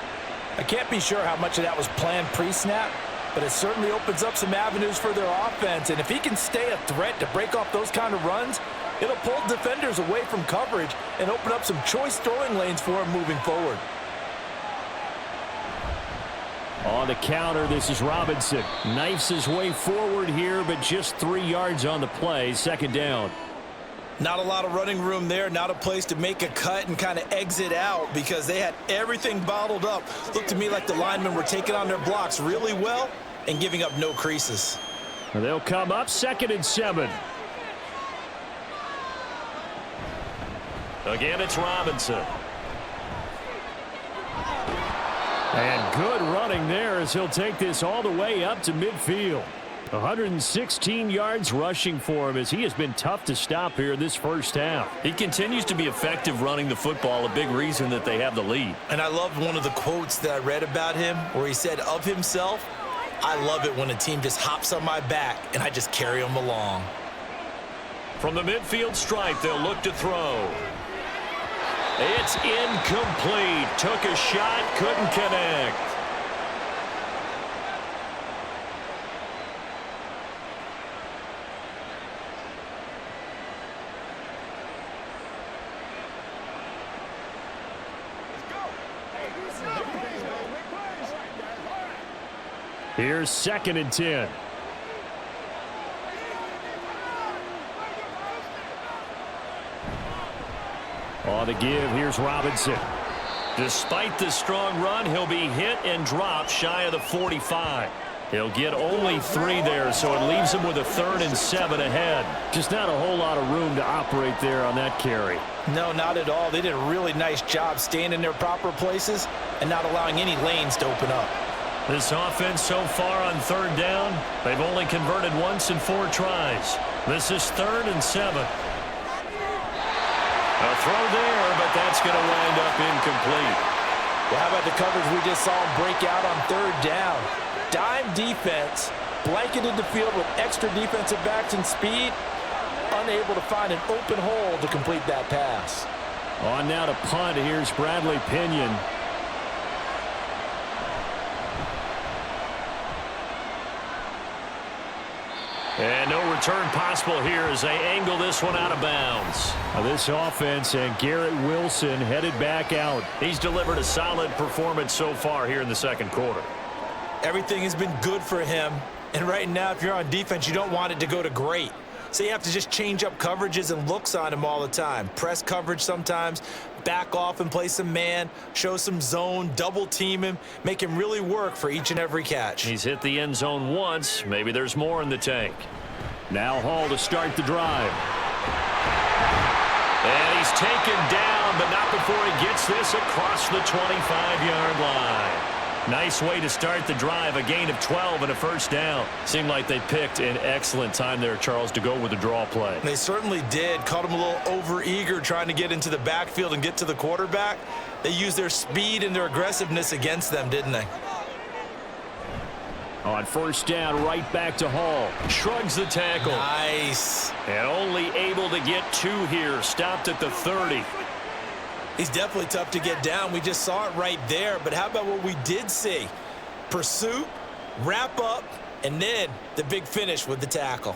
I can't be sure how much of that was planned pre-snap, but it certainly opens up some avenues for their offense. And if he can stay a threat to break off those kind of runs, it'll pull defenders away from coverage and open up some choice throwing lanes for him moving forward. On the counter, this is Robinson. Knifes his way forward here, but just 3 yards on the play. 2nd down. Not a lot of running room there, not a place to make a cut and kind of exit out because they had everything bottled up. Looked to me like the linemen were taking on their blocks really well and giving up no creases. They'll come up 2nd and 7. Again, it's Robinson. And good running there as he'll take this all the way up to midfield. 116 yards rushing for him as he has been tough to stop here this 1st half. He continues to be effective running the football, a big reason that they have the lead. And I loved one of the quotes that I read about him where he said of himself, "I love it when a team just hops on my back and I just carry them along." From the midfield stripe, they'll look to throw. It's incomplete. Took a shot, couldn't connect. Here's 2nd and 10. On the give, here's Robinson. Despite the strong run, he'll be hit and dropped shy of the 45. He'll get only 3 there, so it leaves him with a 3rd and 7 ahead. Just not a whole lot of room to operate there on that carry. No, not at all. They did a really nice job staying in their proper places and not allowing any lanes to open up. This offense so far on 3rd down, they've only converted once in 4 tries. This is 3rd and 7. A throw there, but that's going to wind up incomplete. Well, how about the coverage we just saw him break out on 3rd down? Dime defense, blanketed the field with extra defensive backs and speed, unable to find an open hole to complete that pass. On now to punt, here's Bradley Pinion. And no return possible here as they angle this one out of bounds. This offense and Garrett Wilson headed back out. He's delivered a solid performance so far here in the 2nd quarter. Everything has been good for him. And right now, if you're on defense, you don't want it to go to great. So you have to just change up coverages and looks on him all the time. Press coverage sometimes, back off and play some man, show some zone, double team him, make him really work for each and every catch. He's hit the end zone once. Maybe there's more in the tank. Now Hall to start the drive. And he's taken down, but not before he gets this across the 25-yard line. Nice way to start the drive, a gain of 12 and a 1st down. Seemed like they picked an excellent time there, Charles, to go with the draw play. They certainly did. Caught him a little over-eager trying to get into the backfield and get to the quarterback. They used their speed and their aggressiveness against them, didn't they? On 1st down, right back to Hall. Shrugs the tackle. Nice. And only able to get 2 here. Stopped at the 30. He's definitely tough to get down. We just saw it right there. But how about what we did see? Pursuit, wrap up, and then the big finish with the tackle.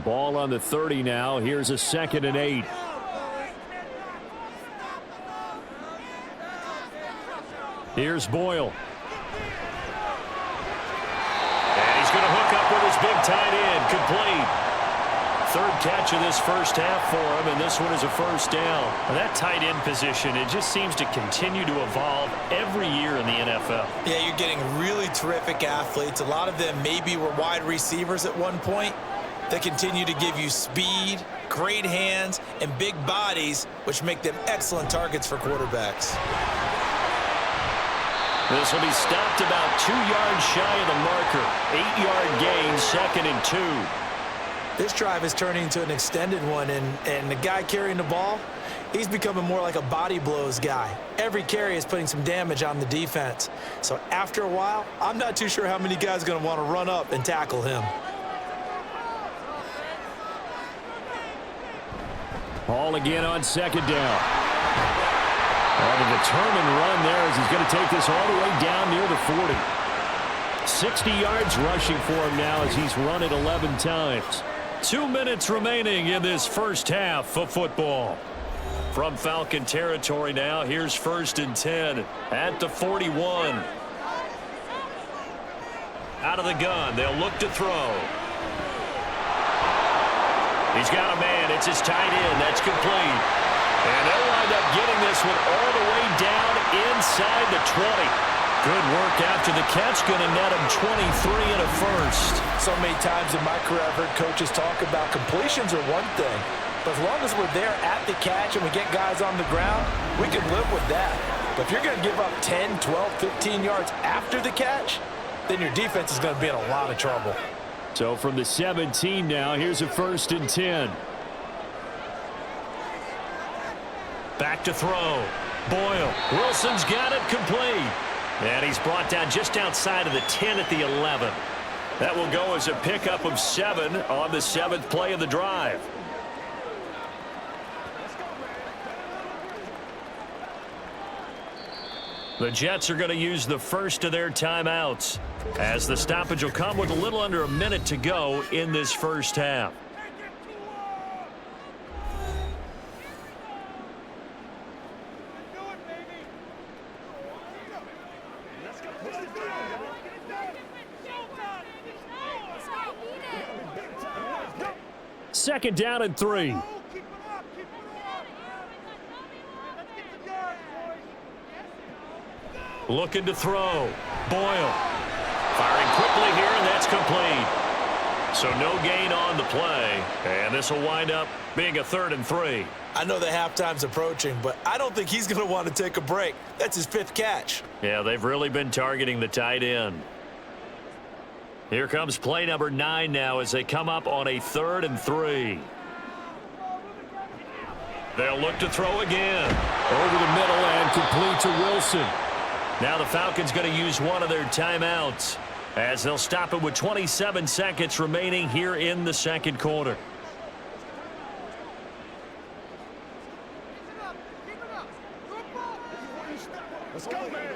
Ball on the 30 now. Here's a 2nd and 8. Here's Boyle. And he's going to hook up with his big tight end. Complete. 3rd catch of this 1st half for him, and this one is a 1st down. And that tight end position, it just seems to continue to evolve every year in the NFL. Yeah, you're getting really terrific athletes. A lot of them maybe were wide receivers at one point. They continue to give you speed, great hands, and big bodies, which make them excellent targets for quarterbacks. This will be stopped about 2 yards shy of the marker. 8-yard gain, 2nd and 2. This drive is turning into an extended one, and the guy carrying the ball, he's becoming more like a body blows guy. Every carry is putting some damage on the defense. So after a while, I'm not too sure how many guys are going to want to run up and tackle him. Ball again on 2nd down. A determined run there as he's going to take this all the way down near the 40. 60 yards rushing for him now as he's run it 11 times. 2 minutes remaining in this first half of football. From Falcon territory now, here's 1st and 10 at the 41. Out of the gun, they'll look to throw. He's got a man. It's his tight end. That's complete. And they'll wind up getting this one all the way down inside the 20. Good work after the catch. Going to net him 23 and a first. So many times in my career I've heard coaches talk about completions are one thing. But as long as we're there at the catch and we get guys on the ground, we can live with that. But if you're going to give up 10, 12, 15 yards after the catch, then your defense is going to be in a lot of trouble. So from the 17 now, here's a 1st and 10. Back to throw. Boyle. Wilson's got it complete. And he's brought down just outside of the 10 at the 11. That will go as a pickup of 7 on the 7th play of the drive. The Jets are going to use the first of their timeouts, as the stoppage will come with a little under a minute to go in this first half. Second down and 3. Looking to throw. Boyle. Firing quickly here, and that's complete. So no gain on the play, and this will wind up being a 3rd and 3. I know the halftime's approaching, but I don't think he's going to want to take a break. That's his 5th catch. Yeah, they've really been targeting the tight end. Here comes play number 9 now as they come up on a 3rd and 3. They'll look to throw again. Over the middle and complete to Wilson. Now the Falcons going to use one of their timeouts as they'll stop it with 27 seconds remaining here in the 2nd quarter. Let's go, man.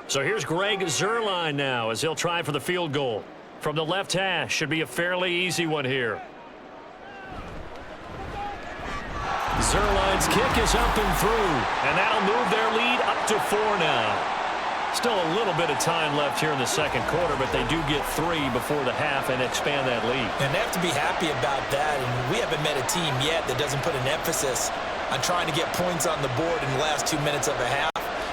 So here's Greg Zuerlein now as he'll try for the field goal. From the left hash, should be a fairly easy one here. Zuerlein's kick is up and through, and that'll move their lead up to 4 now. Still a little bit of time left here in the 2nd quarter, but they do get 3 before the half and expand that lead. And they have to be happy about that, and we haven't met a team yet that doesn't put an emphasis on trying to get points on the board in the last 2 minutes of a half.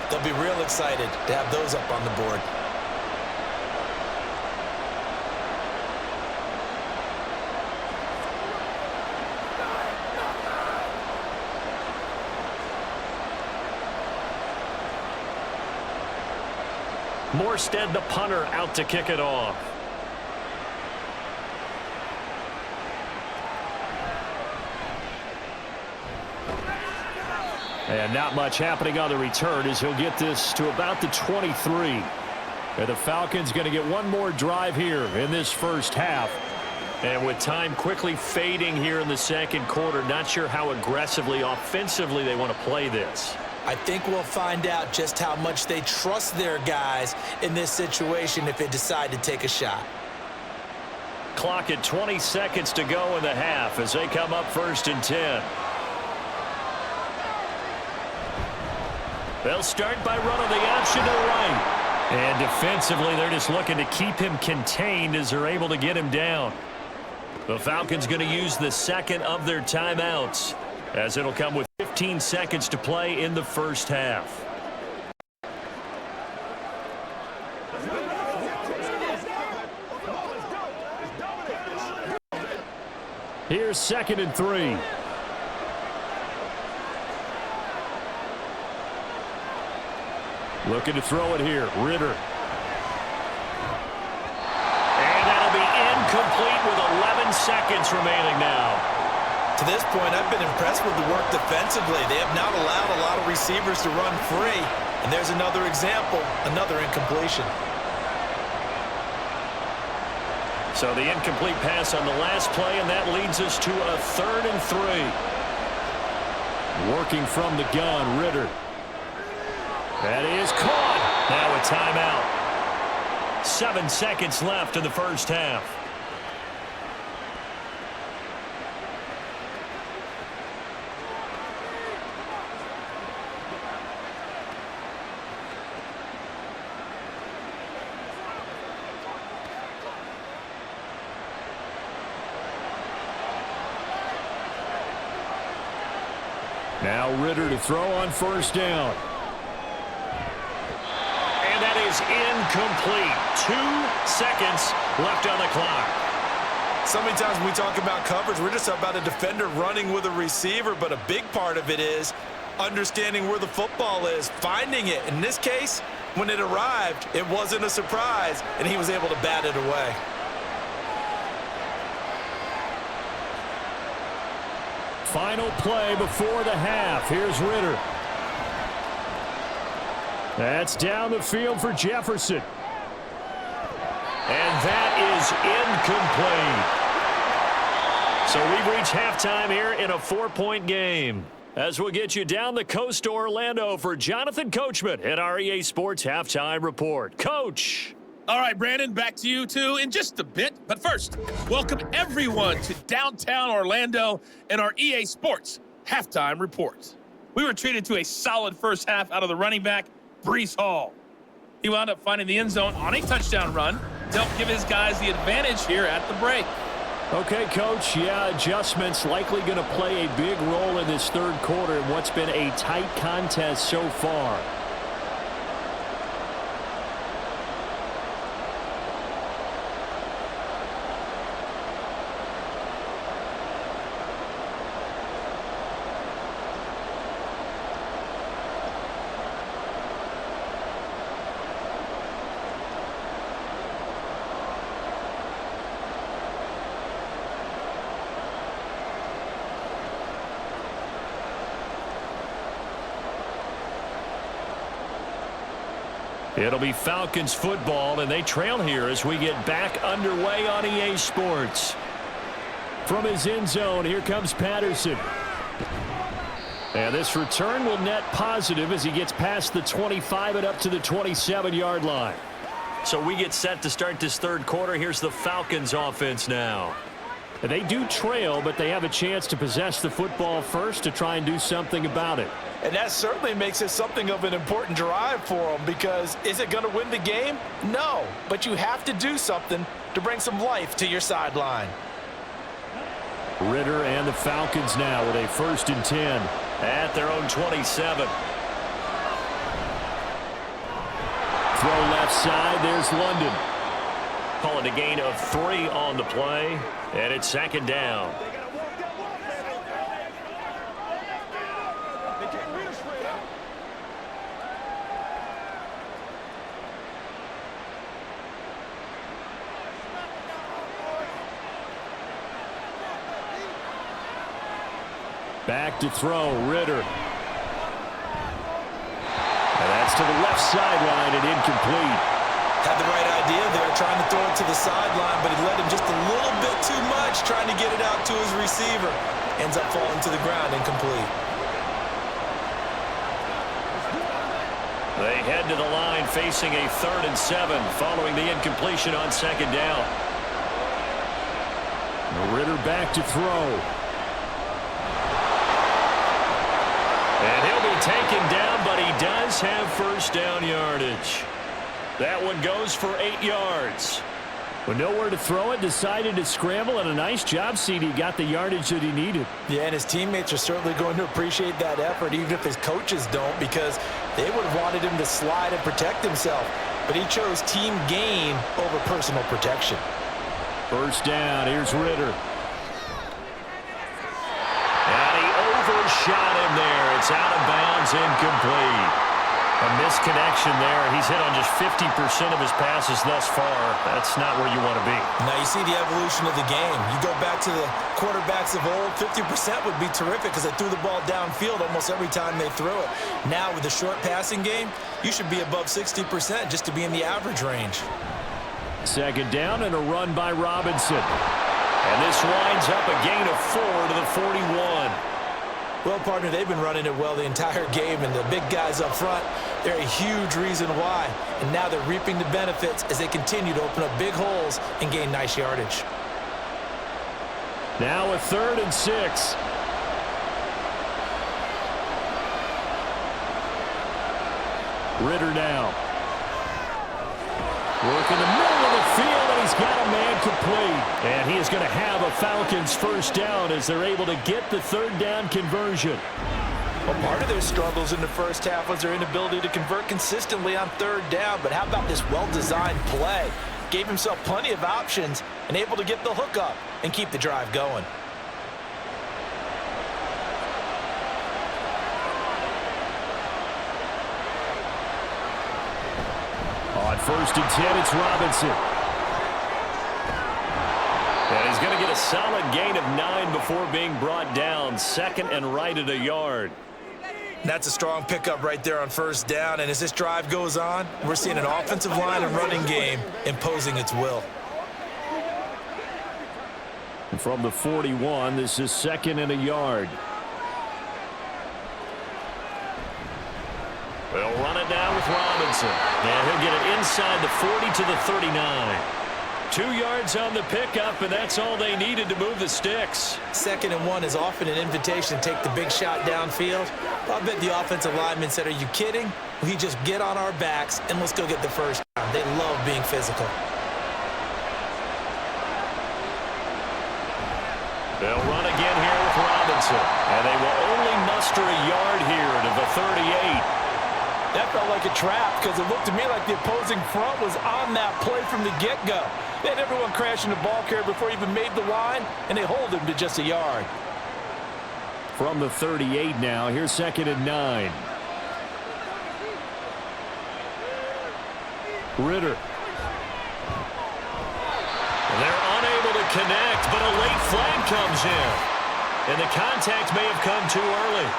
They'll be real excited to have those up on the board. Morstead, the punter, out to kick it off. And not much happening on the return as he'll get this to about the 23. And the Falcons going to get one more drive here in this first half. And with time quickly fading here in the 2nd quarter, not sure how aggressively, offensively they want to play this. I think we'll find out just how much they trust their guys in this situation if they decide to take a shot. Clock at 20 seconds to go in the half as they come up 1st and 10. They'll start by running the option to the right. And defensively, they're just looking to keep him contained as they're able to get him down. The Falcons going to use the 2nd of their timeouts as it'll come with 15 seconds to play in the first half. Here's 2nd and 3. Looking to throw it here. Ritter. And that'll be incomplete with 11 seconds remaining now. To this point, I've been impressed with the work defensively. They have not allowed a lot of receivers to run free. And there's another example, another incompletion. So the incomplete pass on the last play, and that leads us to a 3rd and 3. Working from the gun, Ritter. That is caught. Now a timeout. 7 seconds left in the first half. Now Ritter to throw on 1st down. And that is incomplete. 2 seconds left on the clock. So many times when we talk about coverage, we're just about a defender running with a receiver, but a big part of it is understanding where the football is, finding it. In this case, when it arrived, it wasn't a surprise, and he was able to bat it away. Final play before the half. Here's Ritter. That's down the field for Jefferson. And that is incomplete. So we've reached halftime here in a 4-point game. As we'll get you down the coast to Orlando for Jonathan Coachman at our EA Sports Halftime Report. Coach. All right, Brandon, back to you, too, in just a bit. But first, welcome everyone to downtown Orlando and our EA Sports Halftime Report. We were treated to a solid first half out of the running back, Breece Hall. He wound up finding the end zone on a touchdown run to help give his guys the advantage here at the break. Okay, Coach, yeah, adjustments likely going to play a big role in this 3rd quarter in what's been a tight contest so far. It'll be Falcons football, and they trail here as we get back underway on EA Sports. From his end zone, here comes Patterson. And this return will net positive as he gets past the 25 and up to the 27-yard line. So we get set to start this 3rd quarter. Here's the Falcons offense now. They do trail, but they have a chance to possess the football first to try and do something about it. And that certainly makes it something of an important drive for them, because is it going to win the game? No, but you have to do something to bring some life to your sideline. Ritter and the Falcons now with a 1st and 10 at their own 27. Throw left side, there's London. Calling a gain of 3 on the play, and it's 2nd down. Back to throw, Ritter. And that's to the left sideline and incomplete. Had the right idea there, trying to throw it to the sideline, but he led him just a little bit too much, trying to get it out to his receiver. Ends up falling to the ground, incomplete. They head to the line facing a 3rd and 7 following the incompletion on 2nd down. Ritter back to throw. And he'll be taken down, but he does have 1st down yardage. That one goes for 8 yards. With nowhere to throw it, decided to scramble, and a nice job, CD. Got the yardage that he needed. Yeah, and his teammates are certainly going to appreciate that effort, even if his coaches don't, because they would have wanted him to slide and protect himself. But he chose team gain over personal protection. 1st down, here's Ritter. shot in there. It's out of bounds, incomplete. A misconnection there. He's hit on just 50% of his passes thus far. That's not where you want to be. Now you see the evolution of the game. You go back to the quarterbacks of old, 50% would be terrific because they threw the ball downfield almost every time they threw it. Now with the short passing game, you should be above 60% just to be in the average range. Second down and a run by Robinson. And this winds up a gain of 4 to the 41. Well, partner, they've been running it well the entire game, and the big guys up front, they're a huge reason why. And now they're reaping the benefits as they continue to open up big holes and gain nice yardage. Now a 3rd and 6. Ritter now. Work in the middle of the field, and he's got a man complete. And he is going to have a Falcons first down as they're able to get the 3rd down conversion. Well, part of their struggles in the first half was their inability to convert consistently on 3rd down. But how about this well-designed play? Gave himself plenty of options and able to get the hook up and keep the drive going. On 1st and 10, it's Robinson. And he's going to get a solid gain of 9 before being brought down. 2nd and right at a yard. That's a strong pickup right there on 1st down. And as this drive goes on, we're seeing an offensive line and running game imposing its will. And from the 41, this is 2nd and a yard. They'll run it down with Robinson. And he'll get it inside the 40 to the 39. 2 yards on the pickup, and that's all they needed to move the sticks. 2nd and 1 is often an invitation to take the big shot downfield. I bet the offensive lineman said, are you kidding? We just get on our backs and let's go get the first down. They love being physical. They'll run again here with Robinson. And they will only muster a yard here to the 38. That felt like a trap because it looked to me like the opposing front was on that play from the get-go. They had everyone crashing the ball carrier before he even made the line, and they hold him to just a yard. From the 38 now, here's 2nd and 9. Ritter. They're unable to connect, but a late flag comes in. And the contact may have come too early.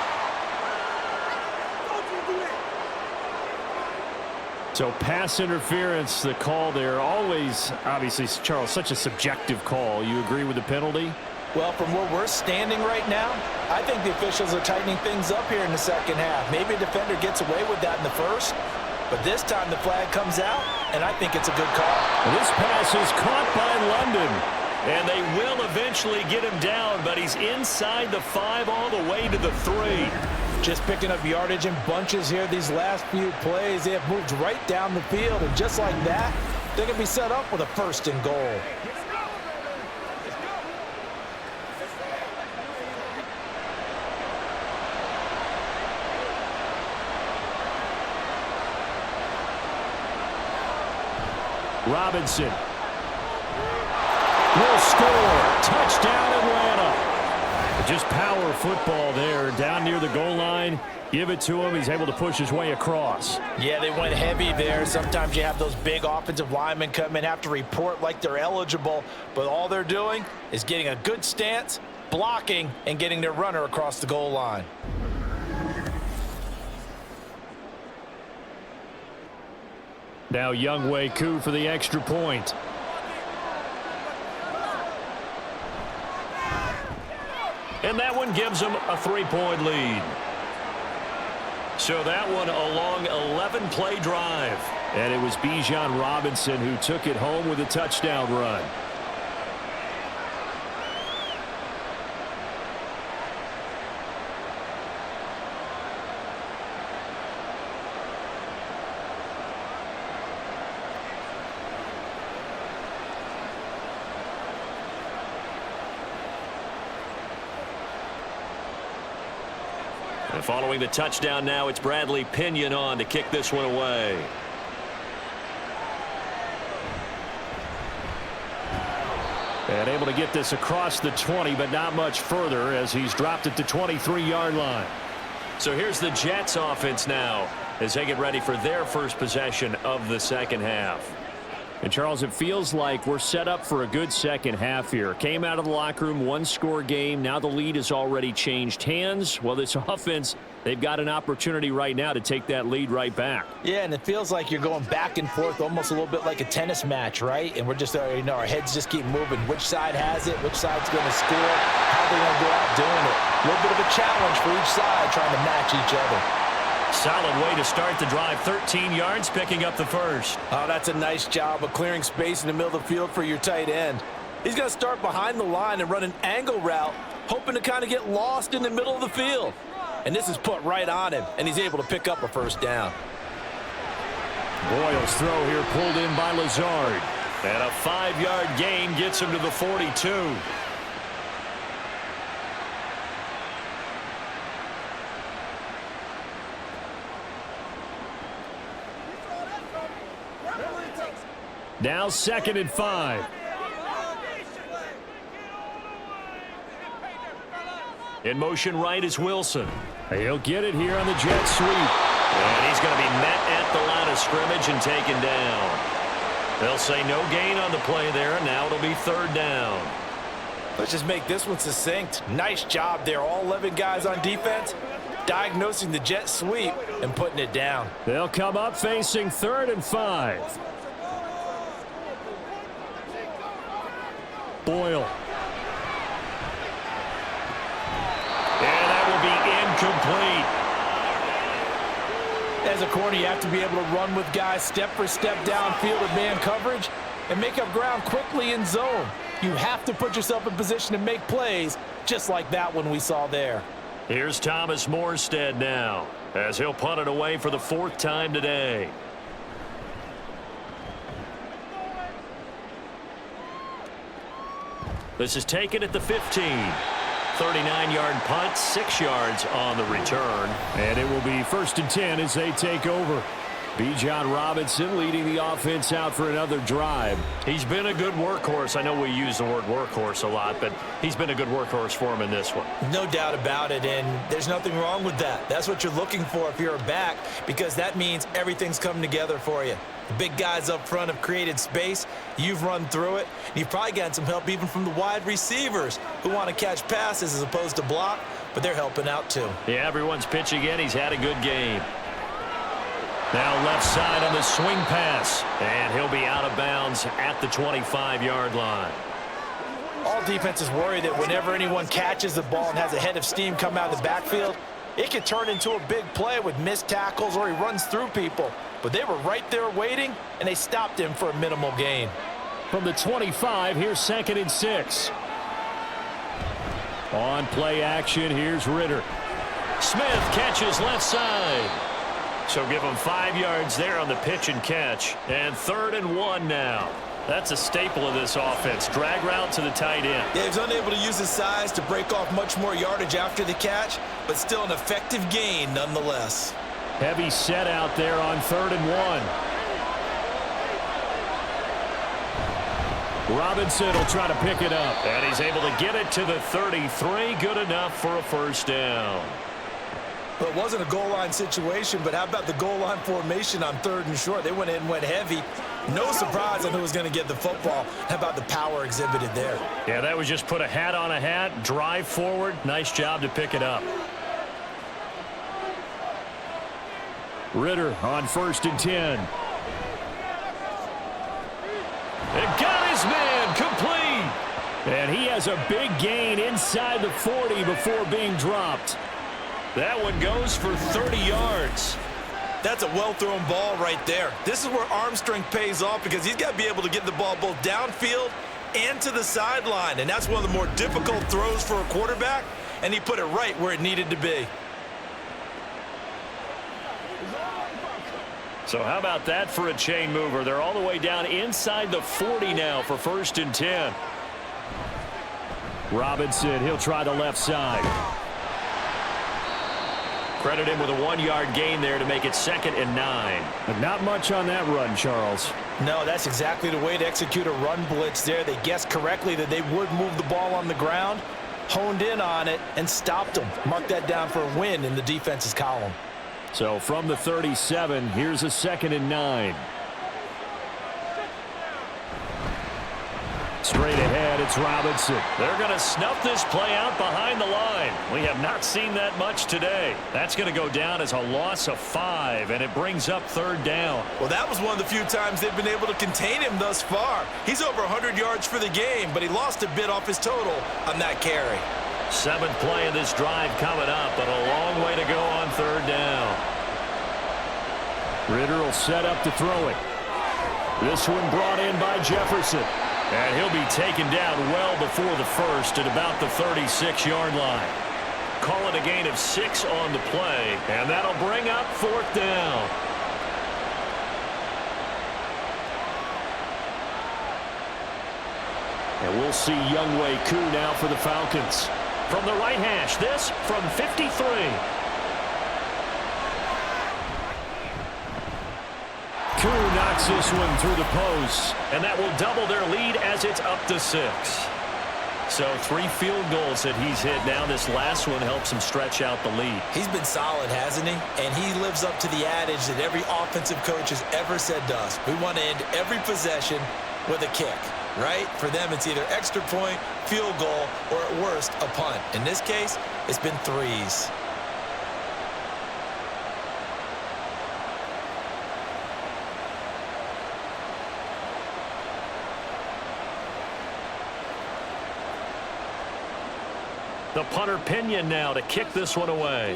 So pass interference, the call there. Always, obviously, Charles, such a subjective call. You agree with the penalty? Well, from where we're standing right now, I think the officials are tightening things up here in the second half. Maybe a defender gets away with that in the first, but this time the flag comes out, and I think it's a good call. This pass is caught by London, and they will eventually get him down, but he's inside the 5 all the way to the 3. Just picking up yardage in bunches here these last few plays. They have moved right down the field, and just like that, they're going to be set up with a 1st and goal. Robinson will score. Touchdown, Atlanta. Just power football there down near the goal line. Give it to him. He's able to push his way across. Yeah, they went heavy there. Sometimes you have those big offensive linemen come in, have to report like they're eligible, but all they're doing is getting a good stance, blocking, and getting their runner across the goal line. Now Younghoe Koo for the extra point. And that one gives them a 3-point lead. So that one a long 11-play drive. And it was Bijan Robinson who took it home with a touchdown run. And following the touchdown now, it's Bradley Pinion on to kick this one away. And able to get this across the 20, but not much further as he's dropped at the 23-yard line. So here's the Jets offense now as they get ready for their first possession of the second half. And, Charles, it feels like we're set up for a good second half here. Came out of the locker room, one-score game. Now the lead has already changed hands. Well, this offense, they've got an opportunity right now to take that lead right back. Yeah, and it feels like you're going back and forth almost a little bit like a tennis match, right? And we're just, our heads just keep moving. Which side has it? Which side's going to score? How are they going to go out doing it? A little bit of a challenge for each side trying to match each other. Solid way to start the drive, 13 yards, picking up the first. Oh, that's a nice job of clearing space in the middle of the field for your tight end. He's going to start behind the line and run an angle route, hoping to kind of get lost in the middle of the field. And this is put right on him, and he's able to pick up a first down. Boyle's throw here pulled in by Lazard. And a 5-yard gain gets him to the 42. Now 2nd and 5. In motion right is Wilson. He'll get it here on the jet sweep. And he's going to be met at the line of scrimmage and taken down. They'll say no gain on the play there. Now it'll be 3rd down. Let's just make this one succinct. Nice job there. All 11 guys on defense diagnosing the jet sweep and putting it down. They'll come up facing 3rd and 5. Boyle. And that will be incomplete. As a corner, you have to be able to run with guys step for step downfield with man coverage and make up ground quickly in zone. You have to put yourself in position to make plays just like that one we saw there. Here's Thomas Morstead now as he'll punt it away for the 4th time today. This is taken at the 15. 39-yard punt, 6 yards on the return. And it will be 1st and 10 as they take over. Bijan Robinson leading the offense out for another drive. He's been a good workhorse. I know we use the word workhorse a lot, but he's been a good workhorse for him in this one. No doubt about it, and there's nothing wrong with that. That's what you're looking for if you're a back, because that means everything's coming together for you. The big guys up front have created space. You've run through it. You've probably gotten some help even from the wide receivers who want to catch passes as opposed to block, but they're helping out too. Yeah, everyone's pitching in. He's had a good game. Now left side on the swing pass, and he'll be out of bounds at the 25-yard line. All defenses worry that whenever anyone catches the ball and has a head of steam come out of the backfield, it could turn into a big play with missed tackles or he runs through people. But they were right there waiting, and they stopped him for a minimal gain. From the 25, here's 2nd and 6. On play action, here's Ritter. Smith catches left side. So give him 5 yards there on the pitch and catch. And 3rd and 1 now. That's a staple of this offense. Drag route to the tight end. Yeah, he's unable to use his size to break off much more yardage after the catch, but still an effective gain nonetheless. Heavy set out there on 3rd and 1. Robinson will try to pick it up. And he's able to get it to the 33. Good enough for a first down. Well, it wasn't a goal line situation, but how about the goal line formation on 3rd and short? They went in and went heavy. No surprise on who was going to get the football. How about the power exhibited there? Yeah, that was just put a hat on a hat, drive forward. Nice job to pick it up. Ritter on 1st and 10. And got his man complete. And he has a big gain inside the 40 before being dropped. That one goes for 30 yards. That's a well-thrown ball right there. This is where arm strength pays off because he's got to be able to get the ball both downfield and to the sideline. And that's one of the more difficult throws for a quarterback, and he put it right where it needed to be. So how about that for a chain mover? They're all the way down inside the 40 now for 1st and 10. Robinson, he'll try the left side. Credit him with a 1-yard gain there to make it 2nd and 9. But not much on that run, Charles. No, that's exactly the way to execute a run blitz there. They guessed correctly that they would move the ball on the ground, honed in on it, and stopped them. Mark that down for a win in the defense's column. So from the 37, here's a 2nd and 9. Straight ahead, it's Robinson. They're going to snuff this play out behind the line. We have not seen that much today. That's going to go down as a loss of 5, and it brings up 3rd down. Well, that was one of the few times they've been able to contain him thus far. He's over 100 yards for the game, but he lost a bit off his total on that carry. 7th play of this drive coming up, but a long way to go on 3rd down. Ritter will set up to throw it. This one brought in by Jefferson. And he'll be taken down well before the first at about the 36-yard line. Call it a gain of 6 on the play, and that'll bring up 4th down. And we'll see Younghoe Koo now for the Falcons. From the right hash, this from 53. Koo knocks this one through the post, and that will double their lead as it's up to 6. So 3 field goals that he's hit now. This last one helps him stretch out the lead. He's been solid, hasn't he? And he lives up to the adage that every offensive coach has ever said to us. We want to end every possession with a kick, right? For them, it's either extra point, field goal, or at worst, a punt. In this case, it's been 3s. The punter Pinion now to kick this one away.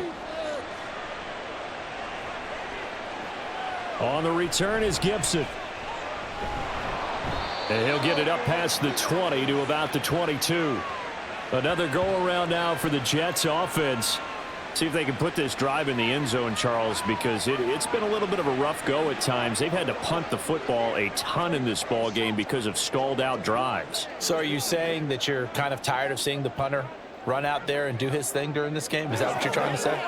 On the return is Gibson. And he'll get it up past the 20 to about the 22. Another go-around now for the Jets offense. See if they can put this drive in the end zone, Charles, because it's been a little bit of a rough go at times. They've had to punt the football a ton in this ball game because of stalled-out drives. So are you saying that you're kind of tired of seeing the punter run out there and do his thing during this game? Is that what you're trying to say?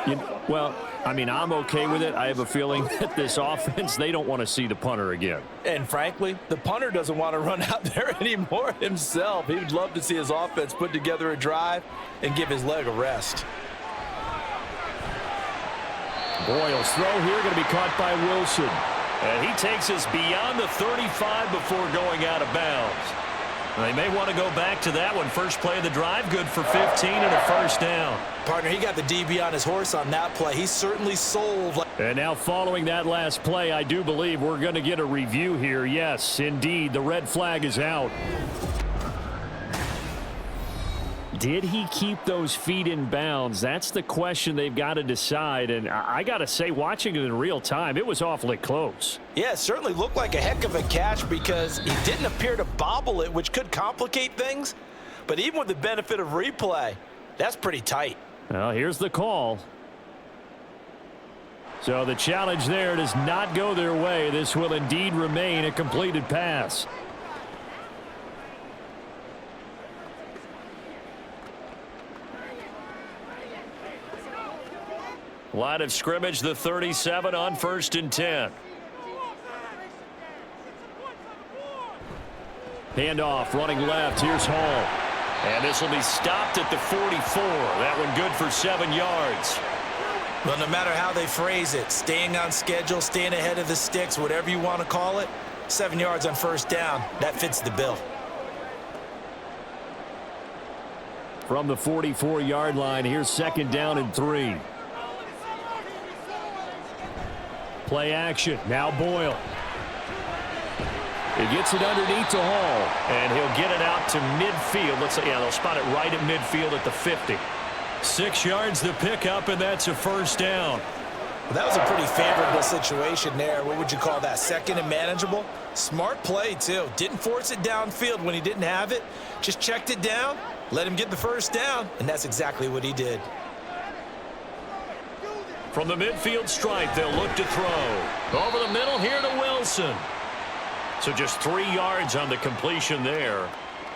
Well, I mean, I'm okay with it. I have a feeling that this offense, they don't want to see the punter again. And frankly, the punter doesn't want to run out there anymore himself. He would love to see his offense put together a drive and give his leg a rest. Boyle's throw here going to be caught by Wilson. And he takes us beyond the 35 before going out of bounds. They may want to go back to that one. First play of the drive, good for 15 and a first down. Partner, he got the DB on his horse on that play. He's certainly sold. And now following that last play, I do believe we're going to get a review here. Yes, indeed, the red flag is out. Did he keep those feet in bounds? That's the question they've got to decide. And I got to say, watching it in real time, it was awfully close. Yeah, it certainly looked like a heck of a catch because he didn't appear to bobble it, which could complicate things. But even with the benefit of replay, that's pretty tight. Well, here's the call. So the challenge there does not go their way. This will indeed remain a completed pass. Line of scrimmage, the 37 on 1st and 10. Handoff, running left. Here's Hall. And this will be stopped at the 44. That one good for 7 yards. Well, no matter how they phrase it, staying on schedule, staying ahead of the sticks, whatever you want to call it, 7 yards on 1st down, that fits the bill. From the 44-yard line, here's 2nd down and 3. Play action. Now Boyle. He gets it underneath to Hall. And he'll get it out to midfield. Let's say, yeah, they'll spot it right at midfield at the 50. 6 yards the pickup, and that's a 1st down. Well, that was a pretty favorable situation there. What would you call that? 2nd and manageable? Smart play, too. Didn't force it downfield when he didn't have it. Just checked it down, let him get the 1st down, and that's exactly what he did. From the midfield stripe, they'll look to throw. Over the middle here to Wilson. So just 3 yards on the completion there.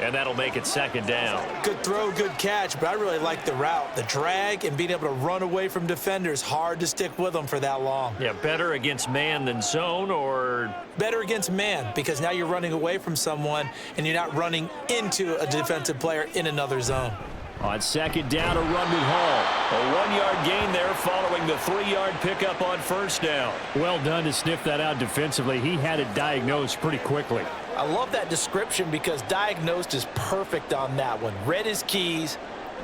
and that'll make it second down. Good throw, good catch, but I really like the route. The drag and being able to run away from defenders, hard to stick with them for that long. Yeah, better against man than zone, or? Better against man, because now you're running away from someone and you're not running into a defensive player in another zone. On second down, a run with Hall. A 1-yard gain there following the 3-yard pickup on first down. Well done to sniff that out defensively. He had it diagnosed pretty quickly. I love that description because diagnosed is perfect on that one. Read his keys,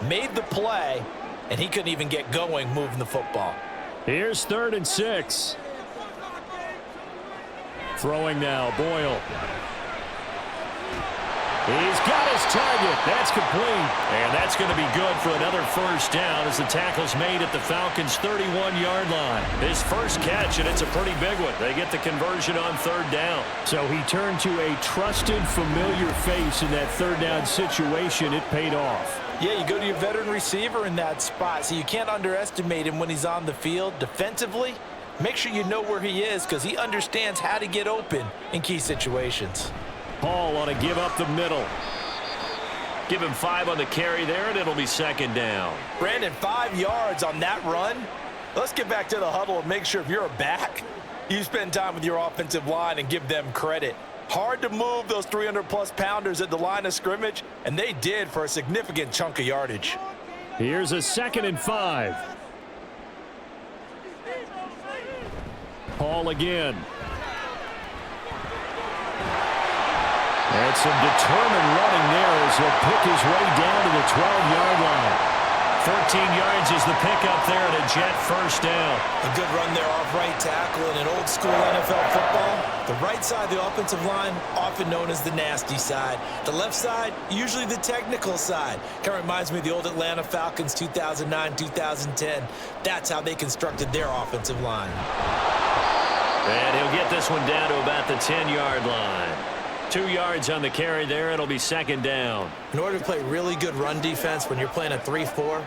made the play, and he couldn't even get going moving the football. Here's 3rd and 6. Throwing now, Boyle. He's got his target. That's complete. And that's going to be good for another first down as the tackle's made at the Falcons' 31-yard line. His first catch, and it's a pretty big one. They get the conversion on 3rd down. So he turned to a trusted, familiar face in that 3rd down situation. It paid off. Yeah, you go to your veteran receiver in that spot, so you can't underestimate him when he's on the field. Defensively, make sure you know where he is because he understands how to get open in key situations. Hall ought to give up the middle. Give him 5 on the carry there, and it'll be second down. Brandon, 5 yards on that run. Let's get back to the huddle and make sure if you're a back, you spend time with your offensive line and give them credit. Hard to move those 300-plus pounders at the line of scrimmage, and they did for a significant chunk of yardage. Here's a 2nd and 5. Hall again. And some determined running there as he'll pick his way down to the 12-yard line. 14 yards is the pickup there at a Jet first down. A good run there off right tackle in an old-school NFL football. The right side of the offensive line, often known as the nasty side. The left side, usually the technical side. Kind of reminds me of the old Atlanta Falcons 2009-2010. That's how they constructed their offensive line. And he'll get this one down to about the 10-yard line. 2 yards on the carry there. It'll be second down. In order to play really good run defense when you're playing a 3-4,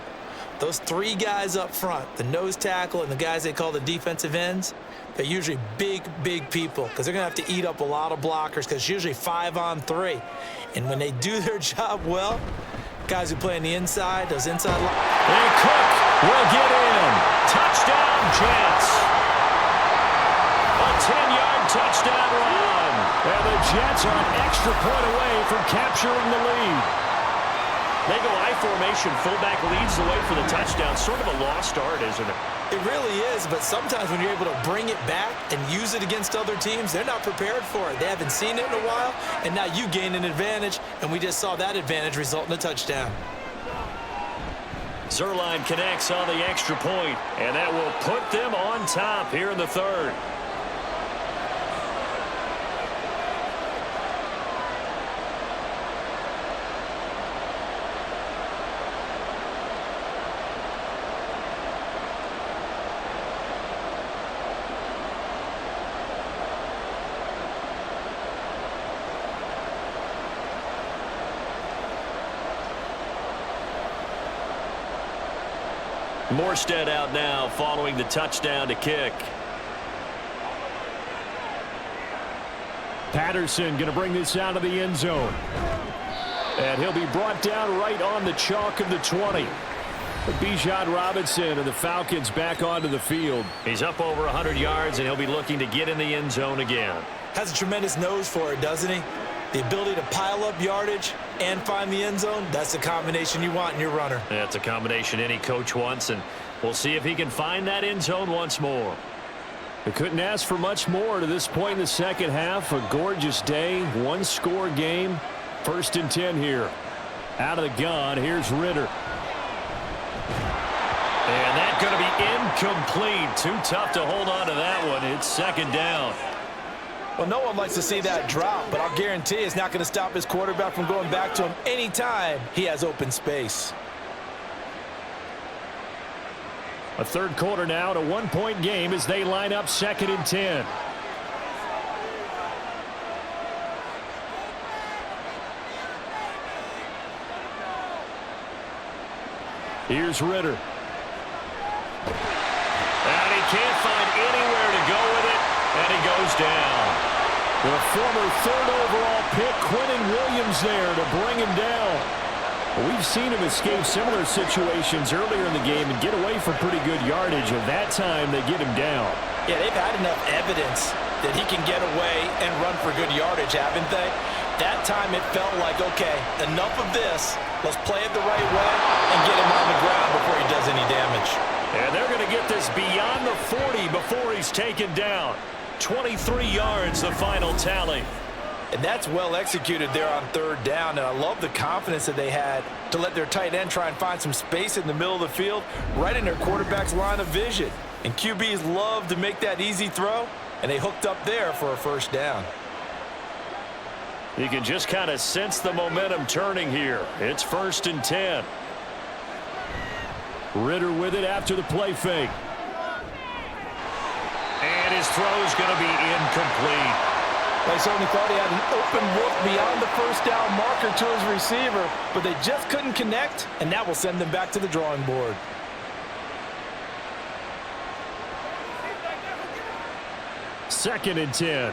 those 3 guys up front, the nose tackle and the guys they call the defensive ends, they're usually big, big people because they're going to have to eat up a lot of blockers because it's usually 5 on 3. And when they do their job well, guys who play on the inside, those inside lines. And Cook will get in. Touchdown, Jets. A 10-yard touchdown run. And the Jets are an extra point away from capturing the lead. They go I formation, fullback leads the way for the touchdown. Sort of a lost art, isn't it? It really is, but sometimes when you're able to bring it back and use it against other teams, they're not prepared for it. They haven't seen it in a while, and now you gain an advantage, and we just saw that advantage result in a touchdown. Zerline connects on the extra point, and that will put them on top here in the 3rd. Morstead out now following the touchdown to kick. Patterson going to bring this out of the end zone. And he'll be brought down right on the chalk of the 20. Bijan Robinson and the Falcons back onto the field. He's up over 100 yards, and he'll be looking to get in the end zone again. Has a tremendous nose for it, doesn't he? The ability to pile up yardage and find the end zone, that's the combination you want in your runner. That's a combination any coach wants, and we'll see if he can find that end zone once more. They couldn't ask for much more to this point in the second half. A gorgeous day, 1-score game. 1st and 10 here. Out of the gun, here's Ritter. And that's going to be incomplete. Too tough to hold on to that one. It's second down. Well, no one likes to see that drop, but I'll guarantee it's not going to stop his quarterback from going back to him anytime he has open space. A 3rd quarter now, a 1-point game as they line up 2nd and 10. Here's Ritter. And he can't find anywhere to go with it, and he goes down. The former 3rd overall pick Quinnen Williams there to bring him down. We've seen him escape similar situations earlier in the game and get away for pretty good yardage, and that time they get him down. Yeah, they've had enough evidence that he can get away and run for good yardage, haven't they? That time it felt like, okay, enough of this. Let's play it the right way and get him on the ground before he does any damage. And they're going to get this beyond the 40 before he's taken down. 23 yards, the final tally. And that's well executed there on third down, and I love the confidence that they had to let their tight end try and find some space in the middle of the field, right in their quarterback's line of vision. And QBs love to make that easy throw, and they hooked up there for a first down. You can just kind of sense the momentum turning here. It's 1st and 10. Ritter with it after the play fake. And his throw's going to be incomplete. They certainly thought he had an open look beyond the first down marker to his receiver, but they just couldn't connect, and that will send them back to the drawing board. Second and 10.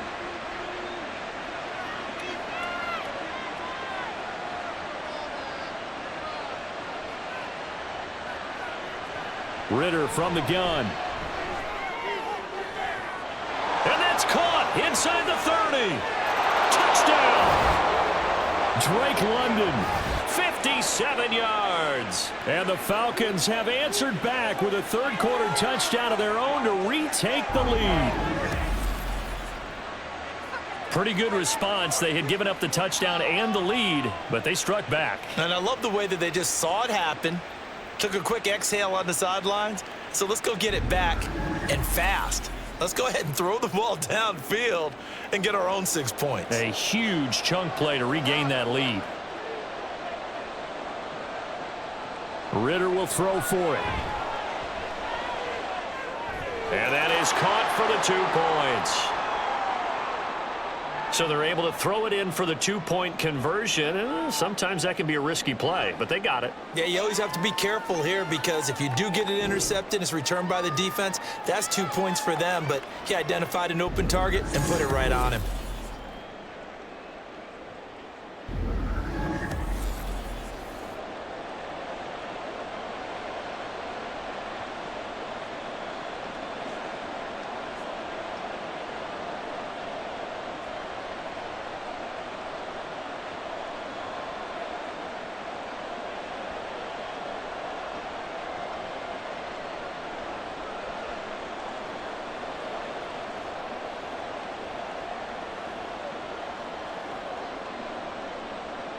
Ritter from the gun. And that's caught inside the 30. Touchdown. Drake London, 57 yards. And the Falcons have answered back with a third-quarter touchdown of their own to retake the lead. Pretty good response. They had given up the touchdown and the lead, but they struck back. And I love the way that they just saw it happen, took a quick exhale on the sidelines. So let's go get it back and fast. Let's go ahead and throw the ball downfield and get our own 6 points. A huge chunk play to regain that lead. Ritter will throw for it. And that is caught for the 2 points. So they're able to throw it in for the 2-point conversion. Sometimes that can be a risky play, but they got it. Yeah, you always have to be careful here because if you do get it intercepted, it's returned by the defense, that's 2 points for them. But he identified an open target and put it right on him.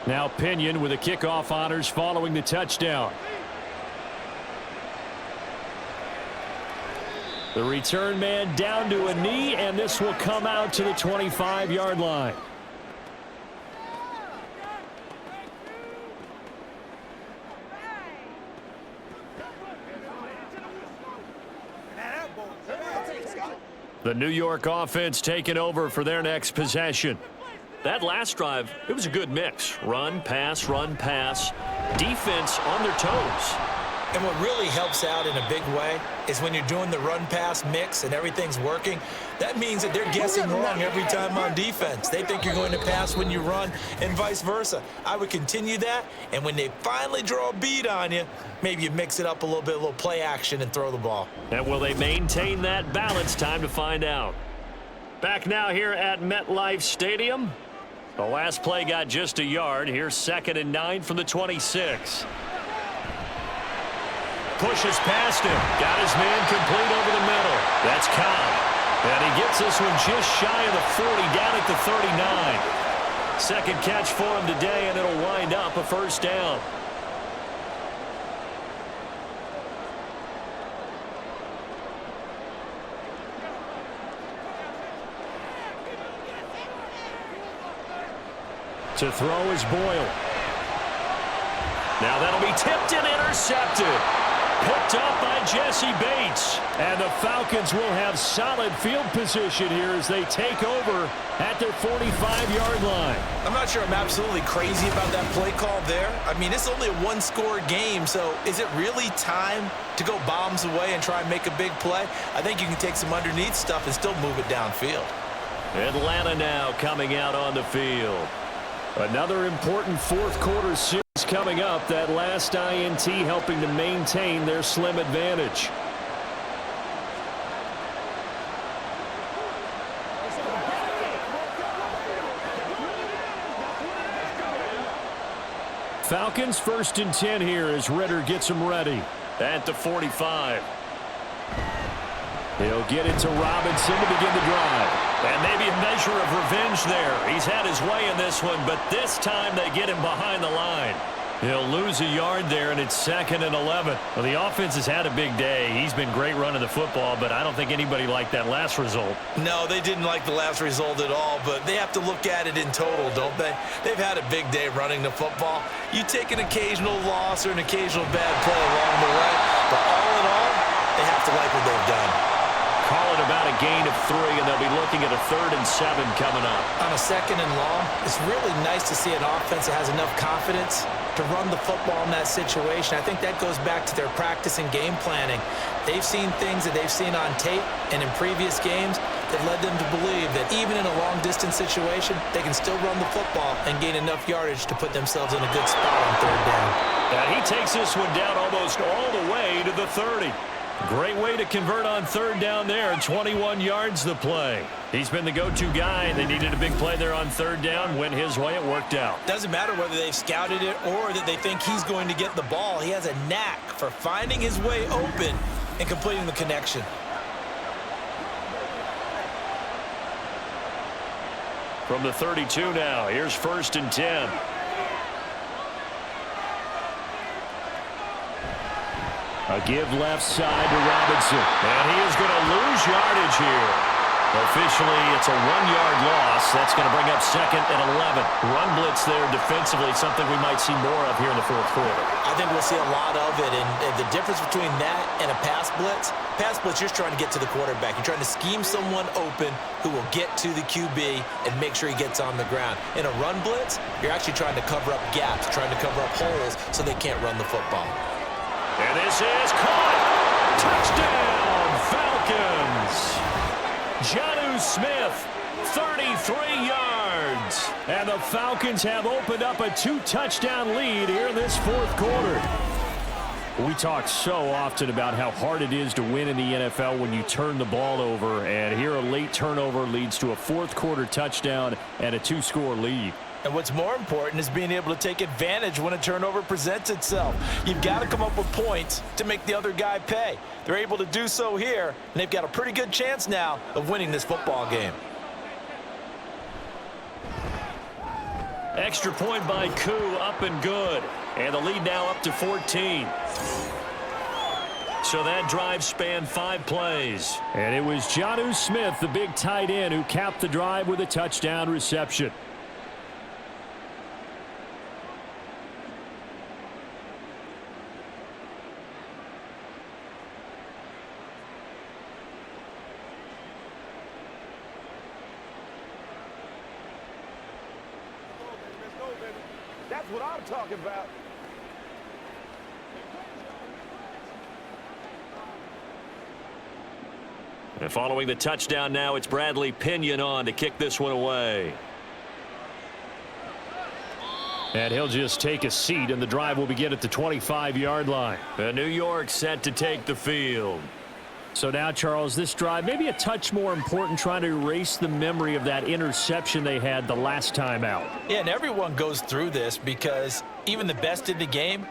Now Pinion with the kickoff honors following the touchdown. The return man down to a knee, and this will come out to the 25-yard line. The New York offense taking over for their next possession. That last drive, it was a good mix. Run, pass, defense on their toes. And what really helps out in a big way is when you're doing the run-pass mix and everything's working, that means that they're guessing wrong every time on defense. They think you're going to pass when you run and vice versa. I would continue that, and when they finally draw a beat on you, maybe you mix it up a little bit, a little play action and throw the ball. And will they maintain that balance? Time to find out. Back now here at MetLife Stadium. The last play got just a yard. Here's 2nd and 9 from the 26. Pushes past him. Got his man complete over the middle. That's Cobb. And he gets this one just shy of the 40, down at the 39. Second catch for him today, and it'll wind up a first down. To throw is Boyle. Now that'll be tipped and intercepted. Picked up by Jesse Bates. And the Falcons will have solid field position here as they take over at their 45-yard line. I'm not sure I'm absolutely crazy about that play call there. I mean, it's only a one-score game, so is it really time to go bombs away and try and make a big play? I think you can take some underneath stuff and still move it downfield. Atlanta now coming out on the field. Another important fourth quarter series coming up. That last INT helping to maintain their slim advantage. Falcons 1st and 10 here as Ritter gets them ready. At the 45. He'll get it to Robinson to begin the drive. And maybe a measure of revenge there. He's had his way in this one, but this time they get him behind the line. He'll lose a yard there, and it's 2nd and 11. Well, the offense has had a big day. He's been great running the football, but I don't think anybody liked that last result. No, they didn't like the last result at all, but they have to look at it in total, don't they? They've had a big day running the football. You take an occasional loss or an occasional bad play along the way, but all in all, they have to like what they've done. Call it about a gain of 3, and they'll be looking at a 3rd and 7 coming up. On a 2nd and long, it's really nice to see an offense that has enough confidence to run the football in that situation. I think that goes back to their practice and game planning. They've seen things that they've seen on tape and in previous games that led them to believe that even in a long-distance situation, they can still run the football and gain enough yardage to put themselves in a good spot on 3rd down. And he takes this one down almost all the way to the 30. Great way to convert on 3rd down there. 21 yards the play. He's been the go-to guy. They needed a big play there on 3rd down. Went his way. It worked out. Doesn't matter whether they've scouted it or that they think he's going to get the ball. He has a knack for finding his way open and completing the connection. From the 32 now. Here's 1st and 10. A give left side to Robinson. And he is going to lose yardage here. Officially, it's a 1-yard loss. That's going to bring up 2nd and 11. Run blitz there defensively, something we might see more of here in the 4th quarter. I think we'll see a lot of it. And the difference between that and a pass blitz, you're just trying to get to the quarterback. You're trying to scheme someone open who will get to the QB and make sure he gets on the ground. In a run blitz, you're actually trying to cover up gaps, trying to cover up holes so they can't run the football. And this is caught. Touchdown, Falcons. Jonnu Smith, 33 yards. And the Falcons have opened up a 2-touchdown lead here in this 4th quarter. We talk so often about how hard it is to win in the NFL when you turn the ball over. And here a late turnover leads to a 4th quarter touchdown and a 2-score lead. And what's more important is being able to take advantage when a turnover presents itself. You've got to come up with points to make the other guy pay. They're able to do so here, and they've got a pretty good chance now of winning this football game. Extra point by Koo, up and good. And the lead now up to 14. So that drive spanned 5 plays. And it was Jonnu Smith, the big tight end, who capped the drive with a touchdown reception. That's what I'm talking about. And following the touchdown now, it's Bradley Pinion on to kick this one away. And he'll just take a seat, and the drive will begin at the 25-yard line. And New York set to take the field. So now, Charles, this drive maybe a touch more important, trying to erase the memory of that interception they had the last time out. Yeah, and everyone goes through this because even the best in the game,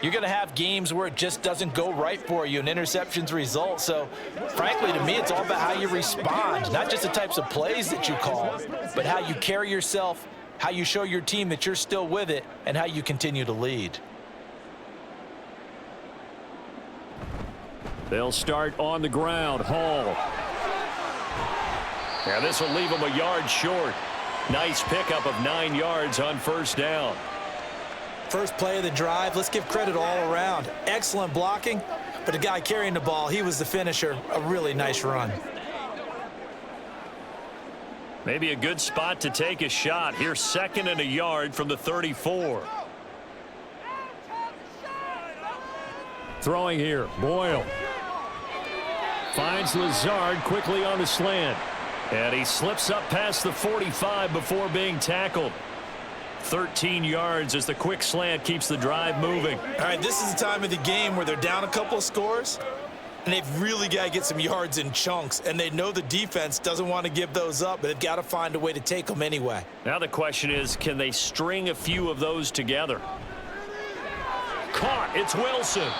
you're going to have games where it just doesn't go right for you and interceptions result. So, frankly, to me, it's all about how you respond, not just the types of plays that you call, but how you carry yourself, how you show your team that you're still with it, and how you continue to lead. They'll start on the ground. Hall. Yeah, this will leave them a yard short. Nice pickup of 9 yards on 1st down. First play of the drive, let's give credit all around. Excellent blocking, but the guy carrying the ball, he was the finisher. A really nice run. Maybe a good spot to take a shot. Here's 2nd and a yard from the 34. Throwing here, Boyle. Finds Lazard quickly on the slant. And he slips up past the 45 before being tackled. 13 yards as the quick slant keeps the drive moving. All right, this is the time of the game where they're down a couple of scores, and they've really got to get some yards in chunks, and they know the defense doesn't want to give those up, but they've got to find a way to take them anyway. Now the question is, can they string a few of those together? Caught. It's Wilson.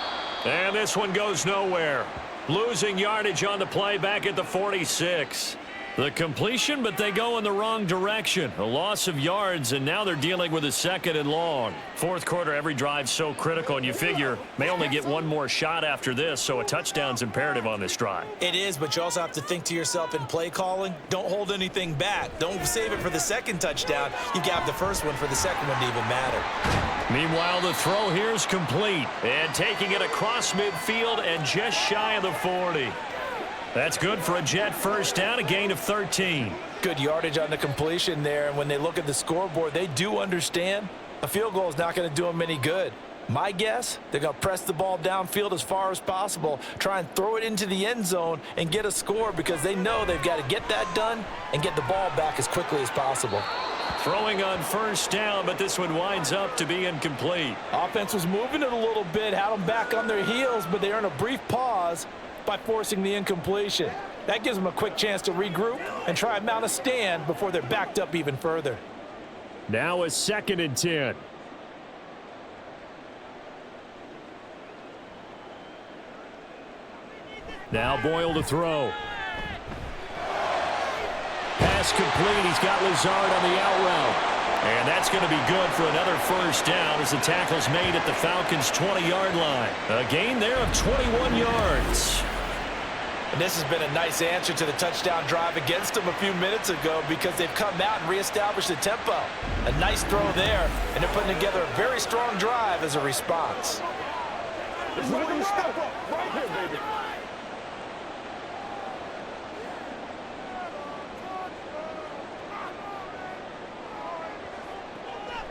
And this one goes nowhere. Losing yardage on the play back at the 46. The completion, but they go in the wrong direction. A loss of yards, and now they're dealing with a 2nd and long. Fourth quarter, every drive's so critical, and you figure may only get one more shot after this, so a touchdown's imperative on this drive. It is, but you also have to think to yourself in play calling, don't hold anything back. Don't save it for the second touchdown. You got the first one for the second one to even matter. Meanwhile, the throw here is complete, and taking it across midfield and just shy of the 40. That's good for a Jet first down, a gain of 13. Good yardage on the completion there, and when they look at the scoreboard, they do understand a field goal is not going to do them any good. My guess, they're going to press the ball downfield as far as possible, try and throw it into the end zone and get a score because they know they've got to get that done and get the ball back as quickly as possible. Throwing on first down, but this one winds up to be incomplete. Offense was moving it a little bit, had them back on their heels, but they earn a brief pause by forcing the incompletion. That gives them a quick chance to regroup and try and mount a stand before they're backed up even further. Now a 2nd and 10. Now Boyle to throw. Pass complete. He's got Lazard on the out route. And that's going to be good for another first down as the tackle's made at the Falcons' 20-yard line. A gain there of 21 yards. And this has been a nice answer to the touchdown drive against them a few minutes ago because they've come out and reestablished the tempo. A nice throw there, and they're putting together a very strong drive as a response. Right here, baby.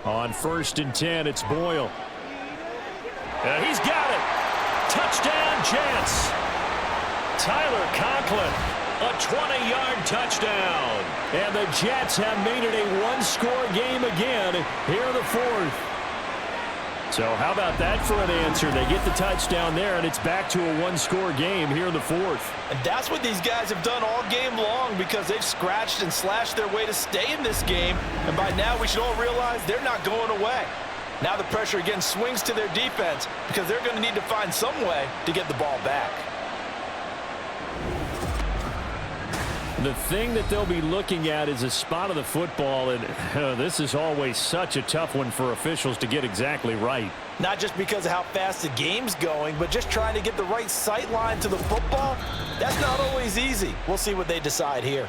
On 1st and 10, it's Boyle. He's got it. Touchdown, Jets. Tyler Conklin, a 20-yard touchdown. And the Jets have made it a one-score game again here in the 4th. So how about that for an answer? They get the touchdown there, and it's back to a one-score game here in the 4th. And that's what these guys have done all game long because they've scratched and slashed their way to stay in this game. And by now, we should all realize they're not going away. Now the pressure again swings to their defense because they're going to need to find some way to get the ball back. The thing that they'll be looking at is a spot of the football, and this is always such a tough one for officials to get exactly right. Not just because of how fast the game's going, but just trying to get the right sight line to the football. That's not always easy. We'll see what they decide here.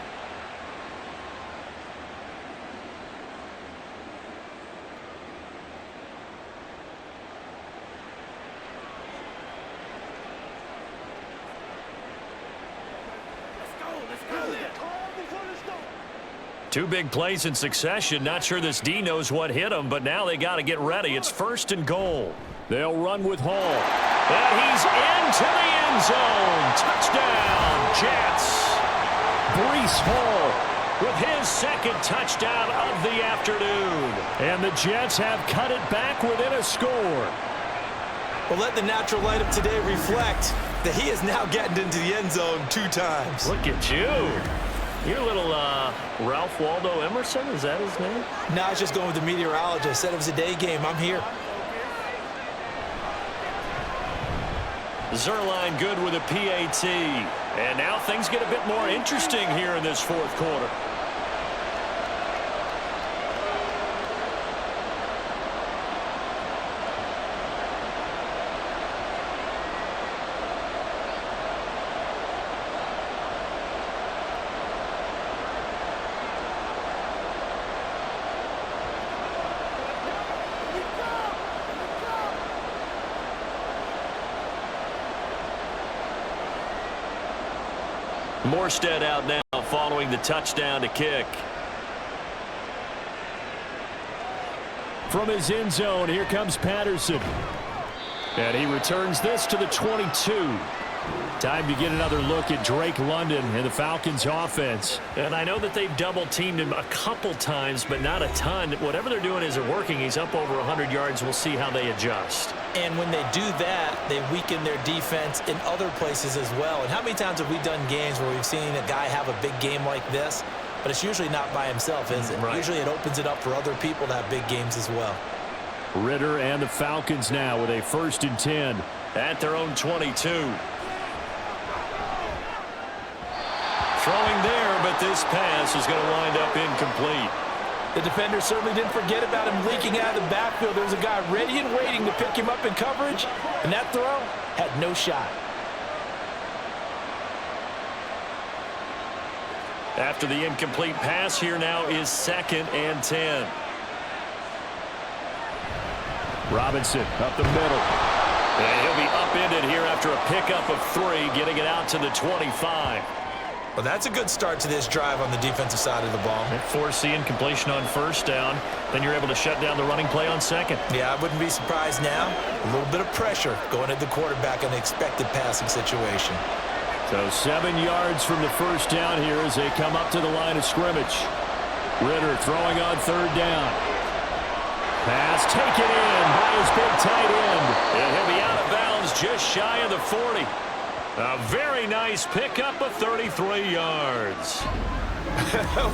Two big plays in succession. Not sure this D knows what hit him, but now they got to get ready. It's 1st and goal. They'll run with Hall. And he's into the end zone. Touchdown, Jets. Breece Hall with his 2nd touchdown of the afternoon. And the Jets have cut it back within a score. Well, let the natural light of today reflect that he is now getting into the end zone 2 times. Look at you. You're a little Ralph Waldo Emerson, is that his name? No, I was just going with the meteorologist. Said it was a day game. I'm here. Zerline good with a PAT. And now things get a bit more interesting here in this 4th quarter. Morstead out now following the touchdown to kick. From his end zone, here comes Patterson. And he returns this to the 22. Time to get another look at Drake London and the Falcons offense. And I know that they've double-teamed him a couple times, but not a ton. Whatever they're doing isn't working. He's up over 100 yards. We'll see how they adjust. And when they do that, they weaken their defense in other places as well. And how many times have we done games where we've seen a guy have a big game like this, but it's usually not by himself, is it? Right. Usually it opens it up for other people to have big games as well. Ritter and the Falcons now with a 1st and 10 at their own 22. Throwing there, but this pass is going to wind up incomplete. The defender certainly didn't forget about him leaking out of the backfield. There was a guy ready and waiting to pick him up in coverage, and that throw had no shot. After the incomplete pass, here now is 2nd and 10. Robinson up the middle. And he'll be upended here after a pickup of 3, getting it out to the 25. Well, that's a good start to this drive on the defensive side of the ball. Force the incompletion on 1st down. Then you're able to shut down the running play on 2nd. Yeah, I wouldn't be surprised now. A little bit of pressure going at the quarterback in the expected passing situation. So 7 yards from the 1st down here as they come up to the line of scrimmage. Ritter throwing on 3rd down. Pass taken in by his big tight end. And he'll be out of bounds just shy of the 40. A very nice pickup of 33 yards.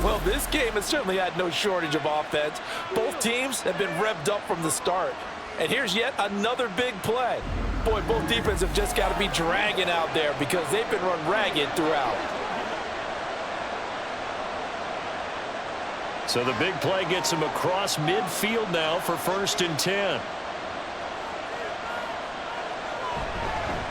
Well, this game has certainly had no shortage of offense. Both teams have been revved up from the start. And here's yet another big play. Boy, both defenses have just got to be dragging out there because they've been run ragged throughout. So the big play gets him across midfield now for 1st and 10.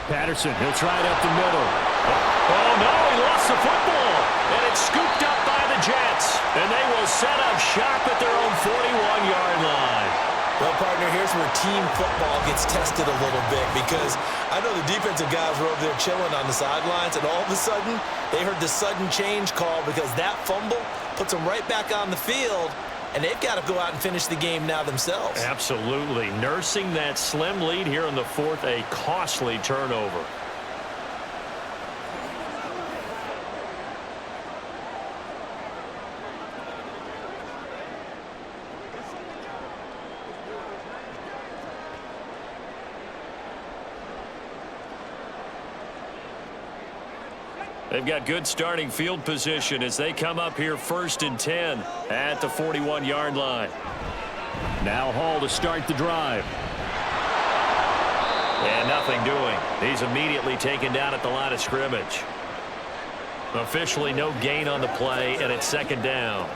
Patterson, he'll try it up the middle. Oh, no, he lost the football. And it's scooped up by the Jets. And they will set up shop at their own 41-yard line. Well, partner, here's where team football gets tested a little bit because I know the defensive guys were over there chilling on the sidelines, and all of a sudden, they heard the sudden change call because that fumble puts them right back on the field, and they've got to go out and finish the game now themselves. Absolutely. Nursing that slim lead here in the 4th, a costly turnover. They've got good starting field position as they come up here 1st and 10 at the 41-yard line. Now Hall to start the drive. And nothing doing. He's immediately taken down at the line of scrimmage. Officially no gain on the play, and it's 2nd down.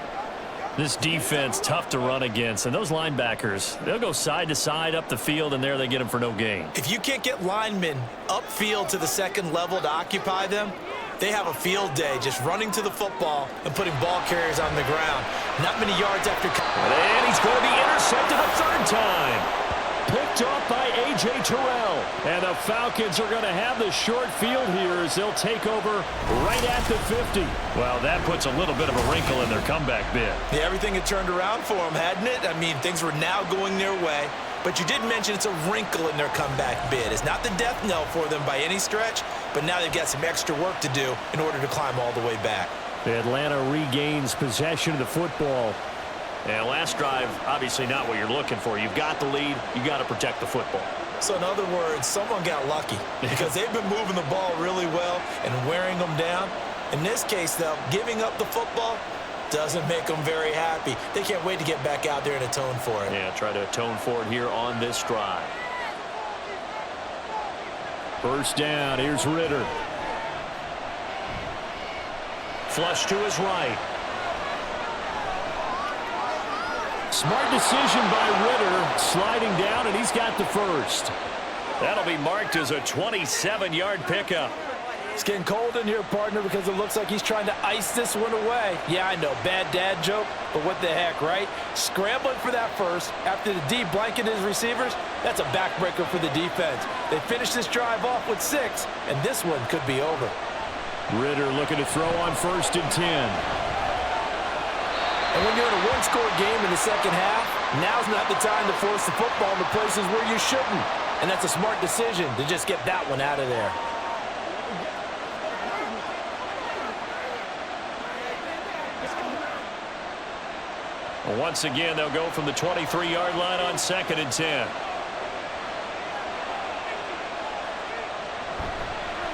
This defense tough to run against, and those linebackers, they'll go side to side up the field, and there they get them for no gain. If you can't get linemen upfield to the 2nd level to occupy them, they have a field day just running to the football and putting ball carriers on the ground. Not many yards after. And he's going to be intercepted a 3rd time. Picked off by A.J. Terrell. And the Falcons are going to have the short field here as they'll take over right at the 50. Well, that puts a little bit of a wrinkle in their comeback bid. Yeah, everything had turned around for them, hadn't it? I mean, things were now going their way. But you did mention it's a wrinkle in their comeback bid. It's not the death knell for them by any stretch, but now they've got some extra work to do in order to climb all the way back. Atlanta regains possession of the football. And last drive, obviously not what you're looking for. You've got the lead. You've got to protect the football. So in other words, someone got lucky because they've been moving the ball really well and wearing them down. In this case, though, giving up the football doesn't make them very happy. They can't wait to get back out there and atone for it. Yeah, try to atone for it here on this drive. 1st down, here's Ritter. Flush to his right. Smart decision by Ritter, sliding down, and he's got the 1st. That'll be marked as a 27-yard pickup. It's getting cold in here, partner, because it looks like he's trying to ice this one away. Yeah, I know, bad dad joke, but what the heck, right? Scrambling for that 1st after the D blanketed his receivers, that's a backbreaker for the defense. They finished this drive off with 6, and this one could be over. Ritter looking to throw on 1st and 10. And when you're in a one-score game in the 2nd half, now's not the time to force the football in the places where you shouldn't. And that's a smart decision to just get that one out of there. Once again, they'll go from the 23-yard line on 2nd and 10.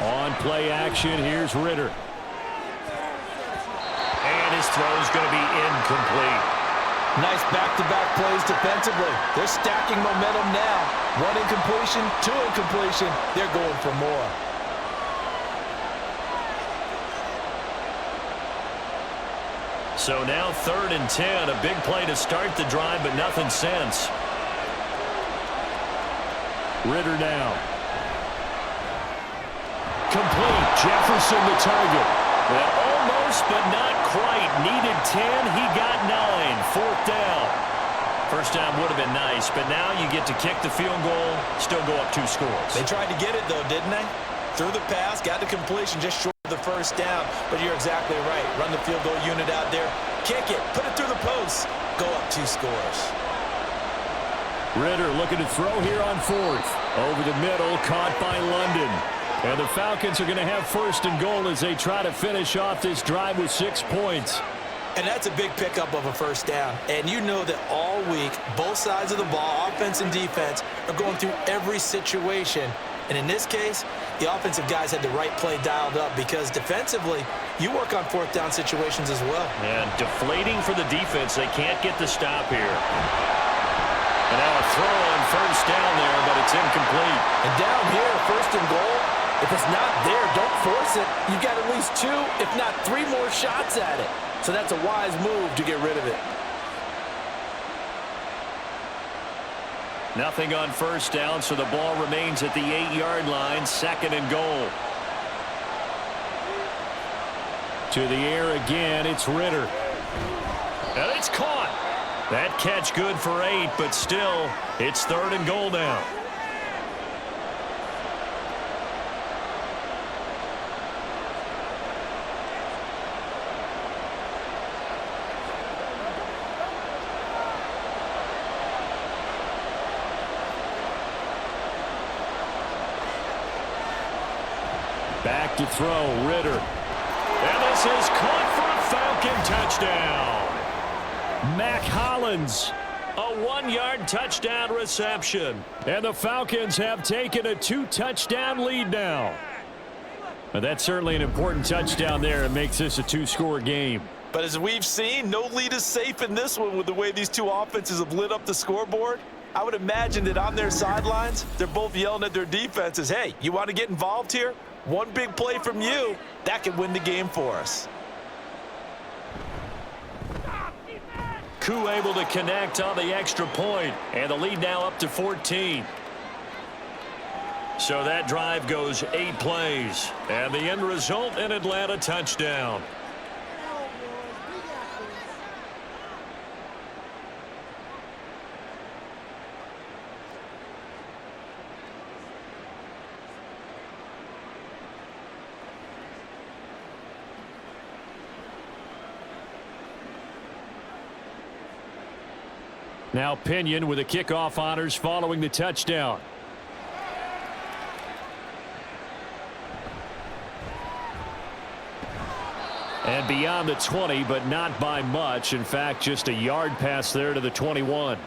On play action, here's Ritter. And his throw's going to be incomplete. Nice back-to-back plays defensively. They're stacking momentum now. 1 incompletion, 2 incompletion. They're going for more. So now 3rd and 10. A big play to start the drive, but nothing since. Ritter now. Complete. Jefferson the target. Well, almost, but not quite. Needed 10. He got 9. 4th down. First down would have been nice, but now you get to kick the field goal, still go up 2 scores. They tried to get it, though, didn't they? Threw the pass, got the completion, just short of the first down. But you're exactly right. Run the field goal unit out there. Kick it. Put it through the posts. Go up 2 scores. Ritter looking to throw here on 4th. Over the middle, caught by London. And the Falcons are going to have 1st and goal as they try to finish off this drive with 6 points. And that's a big pickup of a first down. And you know that all week, both sides of the ball, offense and defense, are going through every situation. And in this case, the offensive guys had the right play dialed up because defensively, you work on 4th down situations as well. And deflating for the defense. They can't get the stop here. And now a throw on 1st down there, but it's incomplete. And down here, 1st and goal, if it's not there, don't force it. You've got at least 2, if not 3 more shots at it. So that's a wise move to get rid of it. Nothing on 1st down, so the ball remains at the 8-yard line, 2nd and goal. To the air again, it's Ritter. And it's caught. That catch good for 8, but still, it's 3rd and goal now. Back to throw, Ritter. And this is caught for a Falcon touchdown. Mac Hollins, a 1-yard touchdown reception. And the Falcons have taken a 2-touchdown lead now. And that's certainly an important touchdown there. It makes this a 2-score game. But as we've seen, no lead is safe in this one with the way these 2 offenses have lit up the scoreboard. I would imagine that on their sidelines, they're both yelling at their defenses, hey, you want to get involved here? One big play from you, that could win the game for us. Koo able to connect on the extra point, and the lead now up to 14. So that drive goes 8 plays, and the end result, an Atlanta touchdown. Now Pinion with the kickoff honors following the touchdown. And beyond the 20, but not by much. In fact, just a yard pass there to the 21.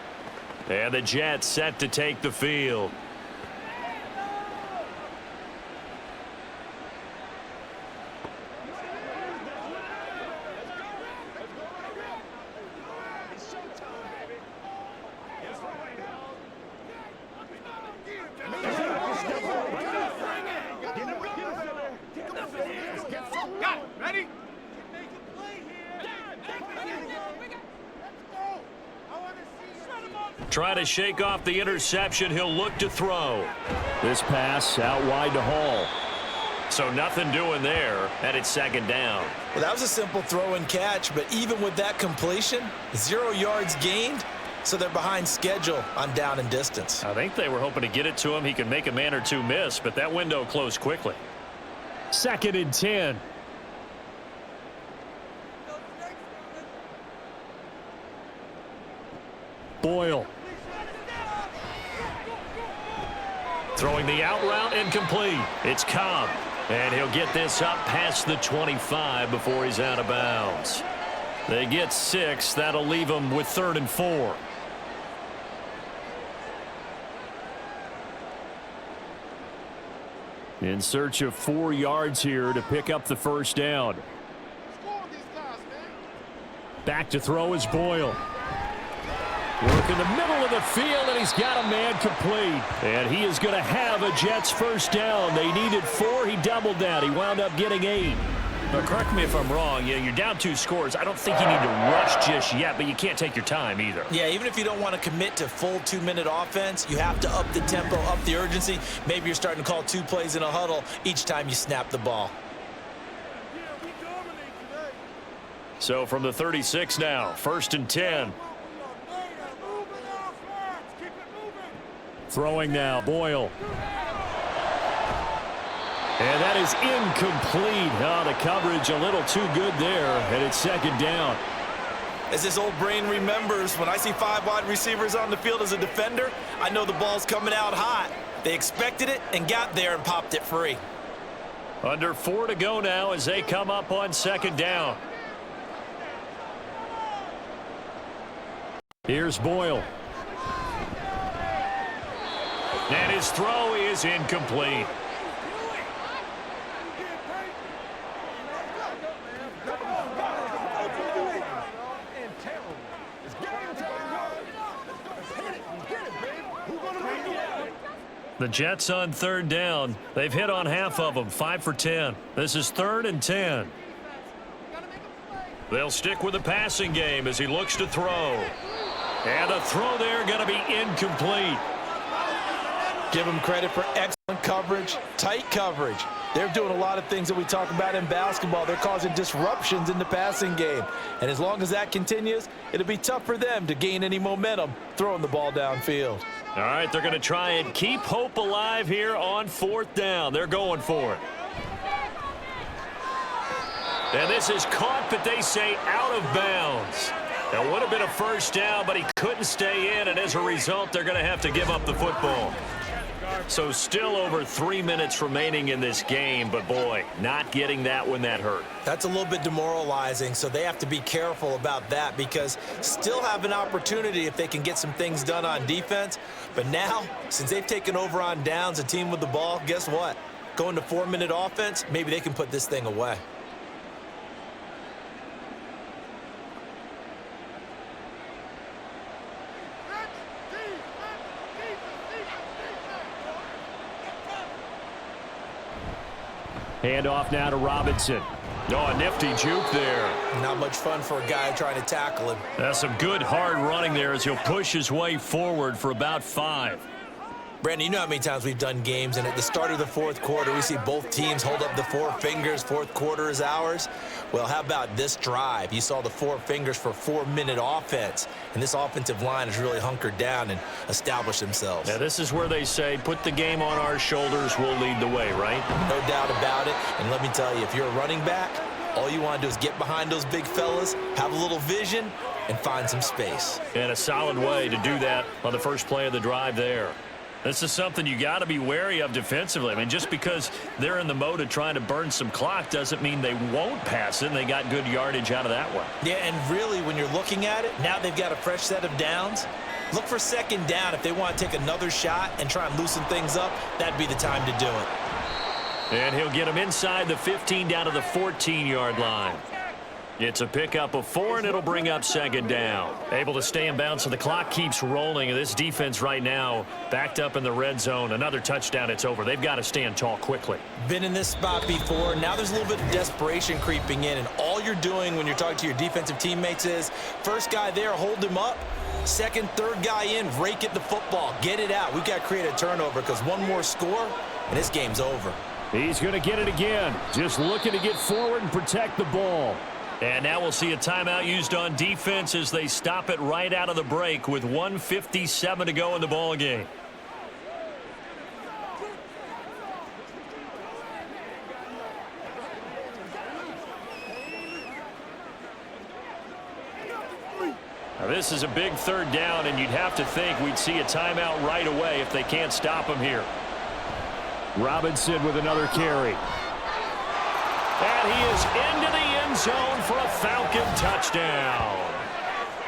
And the Jets set to take the field. Trying to shake off the interception. He'll look to throw. This pass out wide to Hall. So nothing doing there, and it's 2nd down. Well, that was a simple throw and catch, but even with that completion, 0 yards gained, so they're behind schedule on down and distance. I think they were hoping to get it to him. He could make a man or 2 miss, but that window closed quickly. 2nd and 10. Boyle. Throwing the out route incomplete. It's Cobb. And he'll get this up past the 25 before he's out of bounds. They get 6. That'll leave them with 3rd and 4. In search of 4 yards here to pick up the first down. Back to throw is Boyle. Work in the middle of the field, and he's got a man complete. And he is going to have a Jets first down. They needed 4. He doubled that. He wound up getting 8. Now, correct me if I'm wrong. You're down 2 scores. I don't think you need to rush just yet, but you can't take your time either. Yeah, even if you don't want to commit to full 2-minute offense, you have to up the tempo, up the urgency. Maybe you're starting to call 2 plays in a huddle each time you snap the ball. So from the 36 now, 1st and 10. Throwing now, Boyle. And that is incomplete. Oh, the coverage a little too good there, and it's 2nd down. As this old brain remembers, when I see 5 wide receivers on the field as a defender, I know the ball's coming out hot. They expected it and got there and popped it free. Under 4 to go now as they come up on 2nd down. Here's Boyle. And his throw is incomplete. The Jets on 3rd down. They've hit on half of them, 5 for 10. This is 3rd and 10. They'll stick with the passing game as he looks to throw. And the throw there going to be incomplete. Give them credit for excellent coverage, tight coverage. They're doing a lot of things that we talk about in basketball. They're causing disruptions in the passing game. And as long as that continues, it'll be tough for them to gain any momentum throwing the ball downfield. All right, they're going to try and keep hope alive here on 4th down. They're going for it. And this is caught, but they say out of bounds. That would have been a first down, but he couldn't stay in, and as a result, they're going to have to give up the football. So still over 3 minutes remaining in this game, but boy, not getting that when that hurt. That's a little bit demoralizing, so they have to be careful about that because still have an opportunity if they can get some things done on defense. But now, since they've taken over on downs, a team with the ball, guess what? Going to 4-minute offense, maybe they can put this thing away. Handoff now to Robinson. Oh, a nifty juke there. Not much fun for a guy trying to tackle him. That's some good hard running there as he'll push his way forward for about 5. Brandon, you know how many times we've done games, and at the start of the 4th quarter, we see both teams hold up the 4 fingers, 4th quarter is ours. Well, how about this drive? You saw the 4 fingers for 4-minute offense, and this offensive line has really hunkered down and established themselves. Now, this is where they say, put the game on our shoulders, we'll lead the way, right? No doubt about it, and let me tell you, if you're a running back, all you want to do is get behind those big fellas, have a little vision, and find some space. And a solid way to do that on the first play of the drive there. This is something you got to be wary of defensively. I mean, just because they're in the mode of trying to burn some clock doesn't mean they won't pass it, and they got good yardage out of that one. Yeah, and really, when you're looking at it, now they've got a fresh set of downs. Look for 2nd down. If they want to take another shot and try and loosen things up, that'd be the time to do it. And he'll get them inside the 15 down to the 14-yard line. It's a pickup of 4, and it'll bring up 2nd down. Able to stay in bounds, so the clock keeps rolling. And this defense right now backed up in the red zone. Another touchdown, it's over. They've got to stand tall quickly. Been in this spot before. Now there's a little bit of desperation creeping in, and all you're doing when you're talking to your defensive teammates is first guy there, hold him up. 2nd, 3rd guy in, rake at the football. Get it out. We've got to create a turnover because one more score, and this game's over. He's going to get it again. Just looking to get forward and protect the ball. And now we'll see a timeout used on defense as they stop it right out of the break with 1:57 to go in the ball game. Now this is a big 3rd down, and you'd have to think we'd see a timeout right away if they can't stop him here. Robinson with another carry. And he is into the end zone for a Falcon touchdown.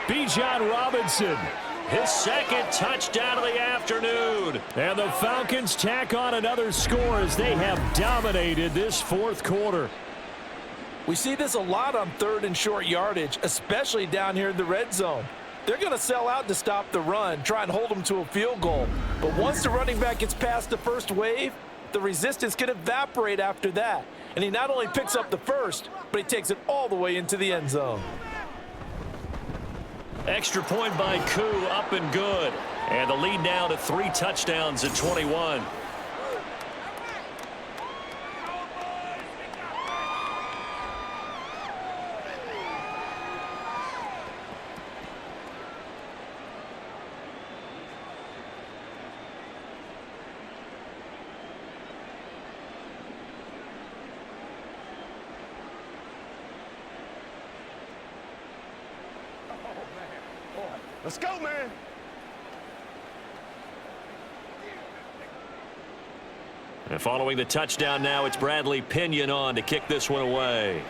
Bijan Robinson, his second touchdown of the afternoon. And the Falcons tack on another score as they have dominated this fourth quarter. We see this a lot on third and short yardage, especially down here in the red zone. They're going to sell out to stop the run, try and hold them to a field goal. But once the running back gets past the first wave, the resistance can evaporate after that. And he not only picks up the first, but he takes it all the way into the end zone. Extra point by Koo, up and good. And the lead now to 3 touchdowns at 21. Let's go, man. And following the touchdown now, it's Bradley Pinion on to kick this one away.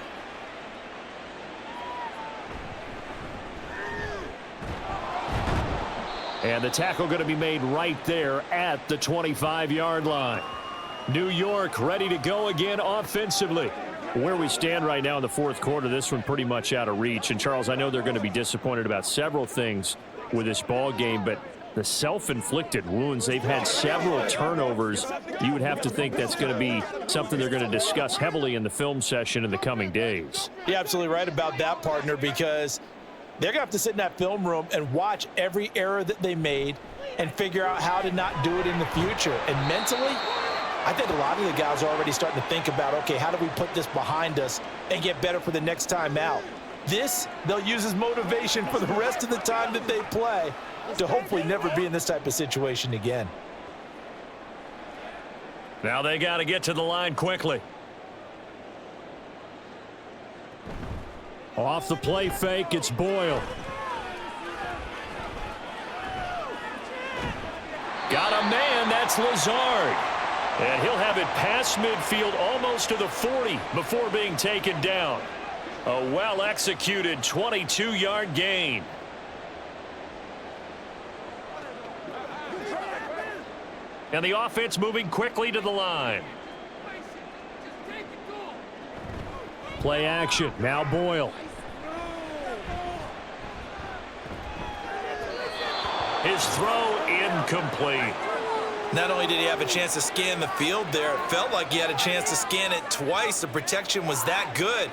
And the tackle going to be made right there at the 25-yard line. New York ready to go again offensively. Where we stand right now in the fourth quarter, this one pretty much out of reach. And, Charles, I know they're going to be disappointed about several things with this ball game, but the self-inflicted wounds, they've had several turnovers. You would have to think that's going to be something they're going to discuss heavily in the film session in the coming days. You're absolutely right about that, partner, because they're going to have to sit in that film room and watch every error that they made and figure out how to not do it in the future. And mentally, I think a lot of the guys are already starting to think about, okay, how do we put this behind us and get better for the next time out? This, they'll use as motivation for the rest of the time that they play to hopefully never be in this type of situation again. Now they got to get to the line quickly. Off the play fake, it's Boyle. Got a man, that's Lazard. And he'll have it past midfield almost to the 40 before being taken down. A well-executed 22-yard gain. And the offense moving quickly to the line. Play action. Now Boyle. His throw incomplete. Not only did he have a chance to scan the field there, it felt like he had a chance to scan it twice. The protection was that good.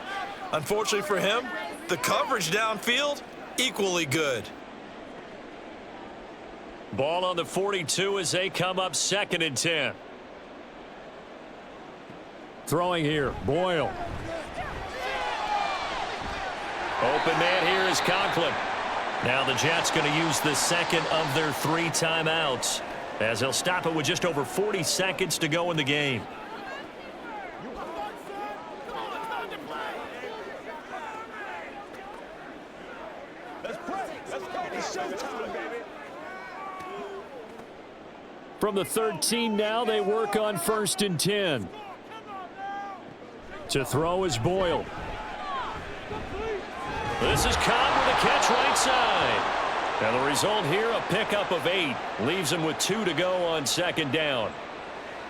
Unfortunately for him, the coverage downfield, equally good. Ball on the 42 as they come up 2nd and 10. Throwing here, Boyle. Open man here is Conklin. Now the Jets going to use the second of their 3 timeouts, as they'll stop it with just over 40 seconds to go in the game. From the 13 now, they work on 1st and 10. To throw is Boyle. This is Cobb with a catch right side. And the result here, a pickup of 8. Leaves him with 2 to go on 2nd down.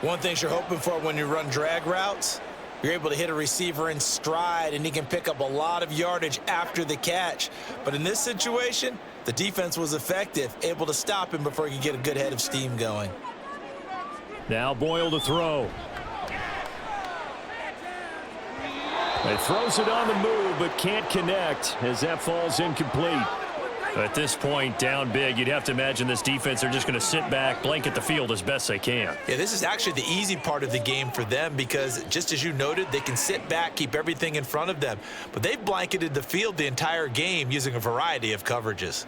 One thing you're hoping for when you run drag routes, you're able to hit a receiver in stride, and he can pick up a lot of yardage after the catch. But in this situation, the defense was effective, able to stop him before he could get a good head of steam going. Now Boyle to throw. He throws it on the move, but can't connect as that falls incomplete. At this point, down big, you'd have to imagine this defense are just going to sit back, blanket the field as best they can. Yeah, this is actually the easy part of the game for them because, just as you noted, they can sit back, keep everything in front of them. But they've blanketed the field the entire game using a variety of coverages.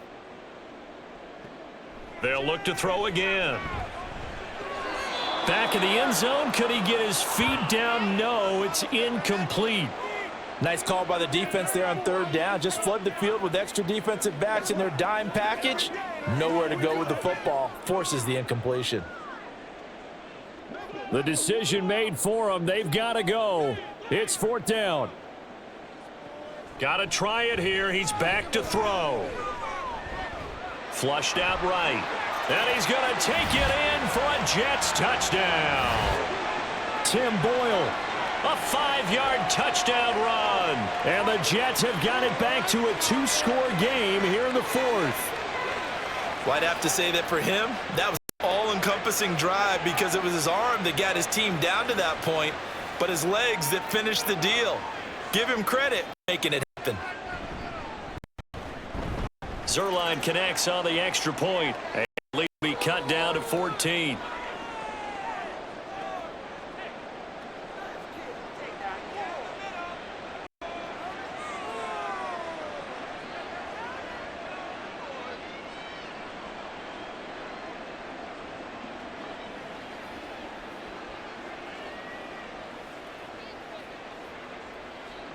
They'll look to throw again. Back in the end zone. Could he get his feet down? No, it's incomplete. Nice call by the defense there on 3rd down. Just flood the field with extra defensive backs in their dime package. Nowhere to go with the football. Forces the incompletion. The decision made for them. They've got to go. It's 4th down. Got to try it here. He's back to throw. Flushed out right. And he's going to take it in for a Jets touchdown. Tim Boyle, a 5-yard touchdown run. And the Jets have got it back to a 2-score game here in the 4th. Well, I'd have to say that for him, that was an all-encompassing drive because it was his arm that got his team down to that point, but his legs that finished the deal. Give him credit for making it happen. Zerline connects on the extra point. And lead will be cut down to 14.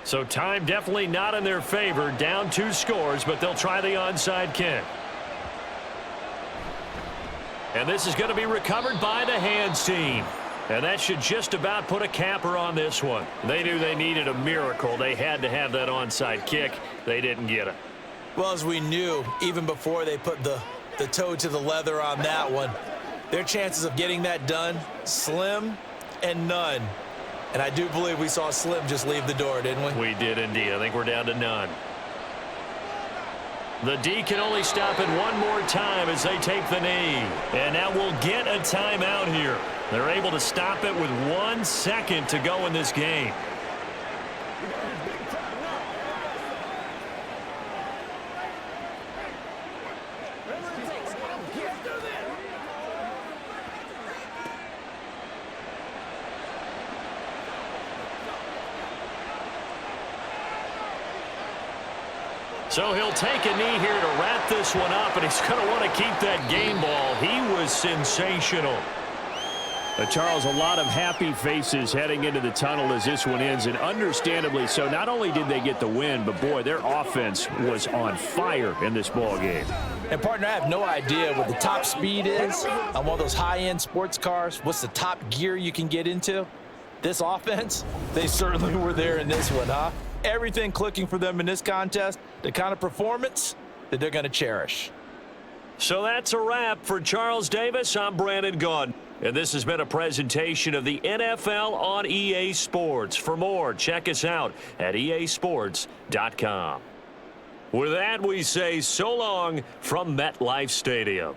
So time definitely not in their favor. Down 2 scores, but they'll try the onside kick. And this is going to be recovered by the hands team. And that should just about put a capper on this one. They knew they needed a miracle. They had to have that onside kick. They didn't get it. Well, as we knew, even before they put the toe to the leather on that one, their chances of getting that done, slim and none. And I do believe we saw Slim just leave the door, didn't we? We did indeed. I think we're down to none. The D can only stop it one more time as they take the knee. And now we'll get a timeout here. They're able to stop it with 1 second to go in this game. So he'll take a knee here to wrap this one up, and he's going to want to keep that game ball. He was sensational. Charles, a lot of happy faces heading into the tunnel as this one ends, and understandably so. Not only did they get the win, but, boy, their offense was on fire in this ball game. And, partner, I have no idea what the top speed is on one of those high-end sports cars. What's the top gear you can get into? This offense, they certainly were there in this one, huh? Everything clicking for them in this contest, the kind of performance that they're going to cherish. So that's a wrap for Charles Davis. I'm Brandon Gaudin. And this has been a presentation of the NFL on EA Sports. For more, check us out at easports.com. With that, we say so long from MetLife Stadium.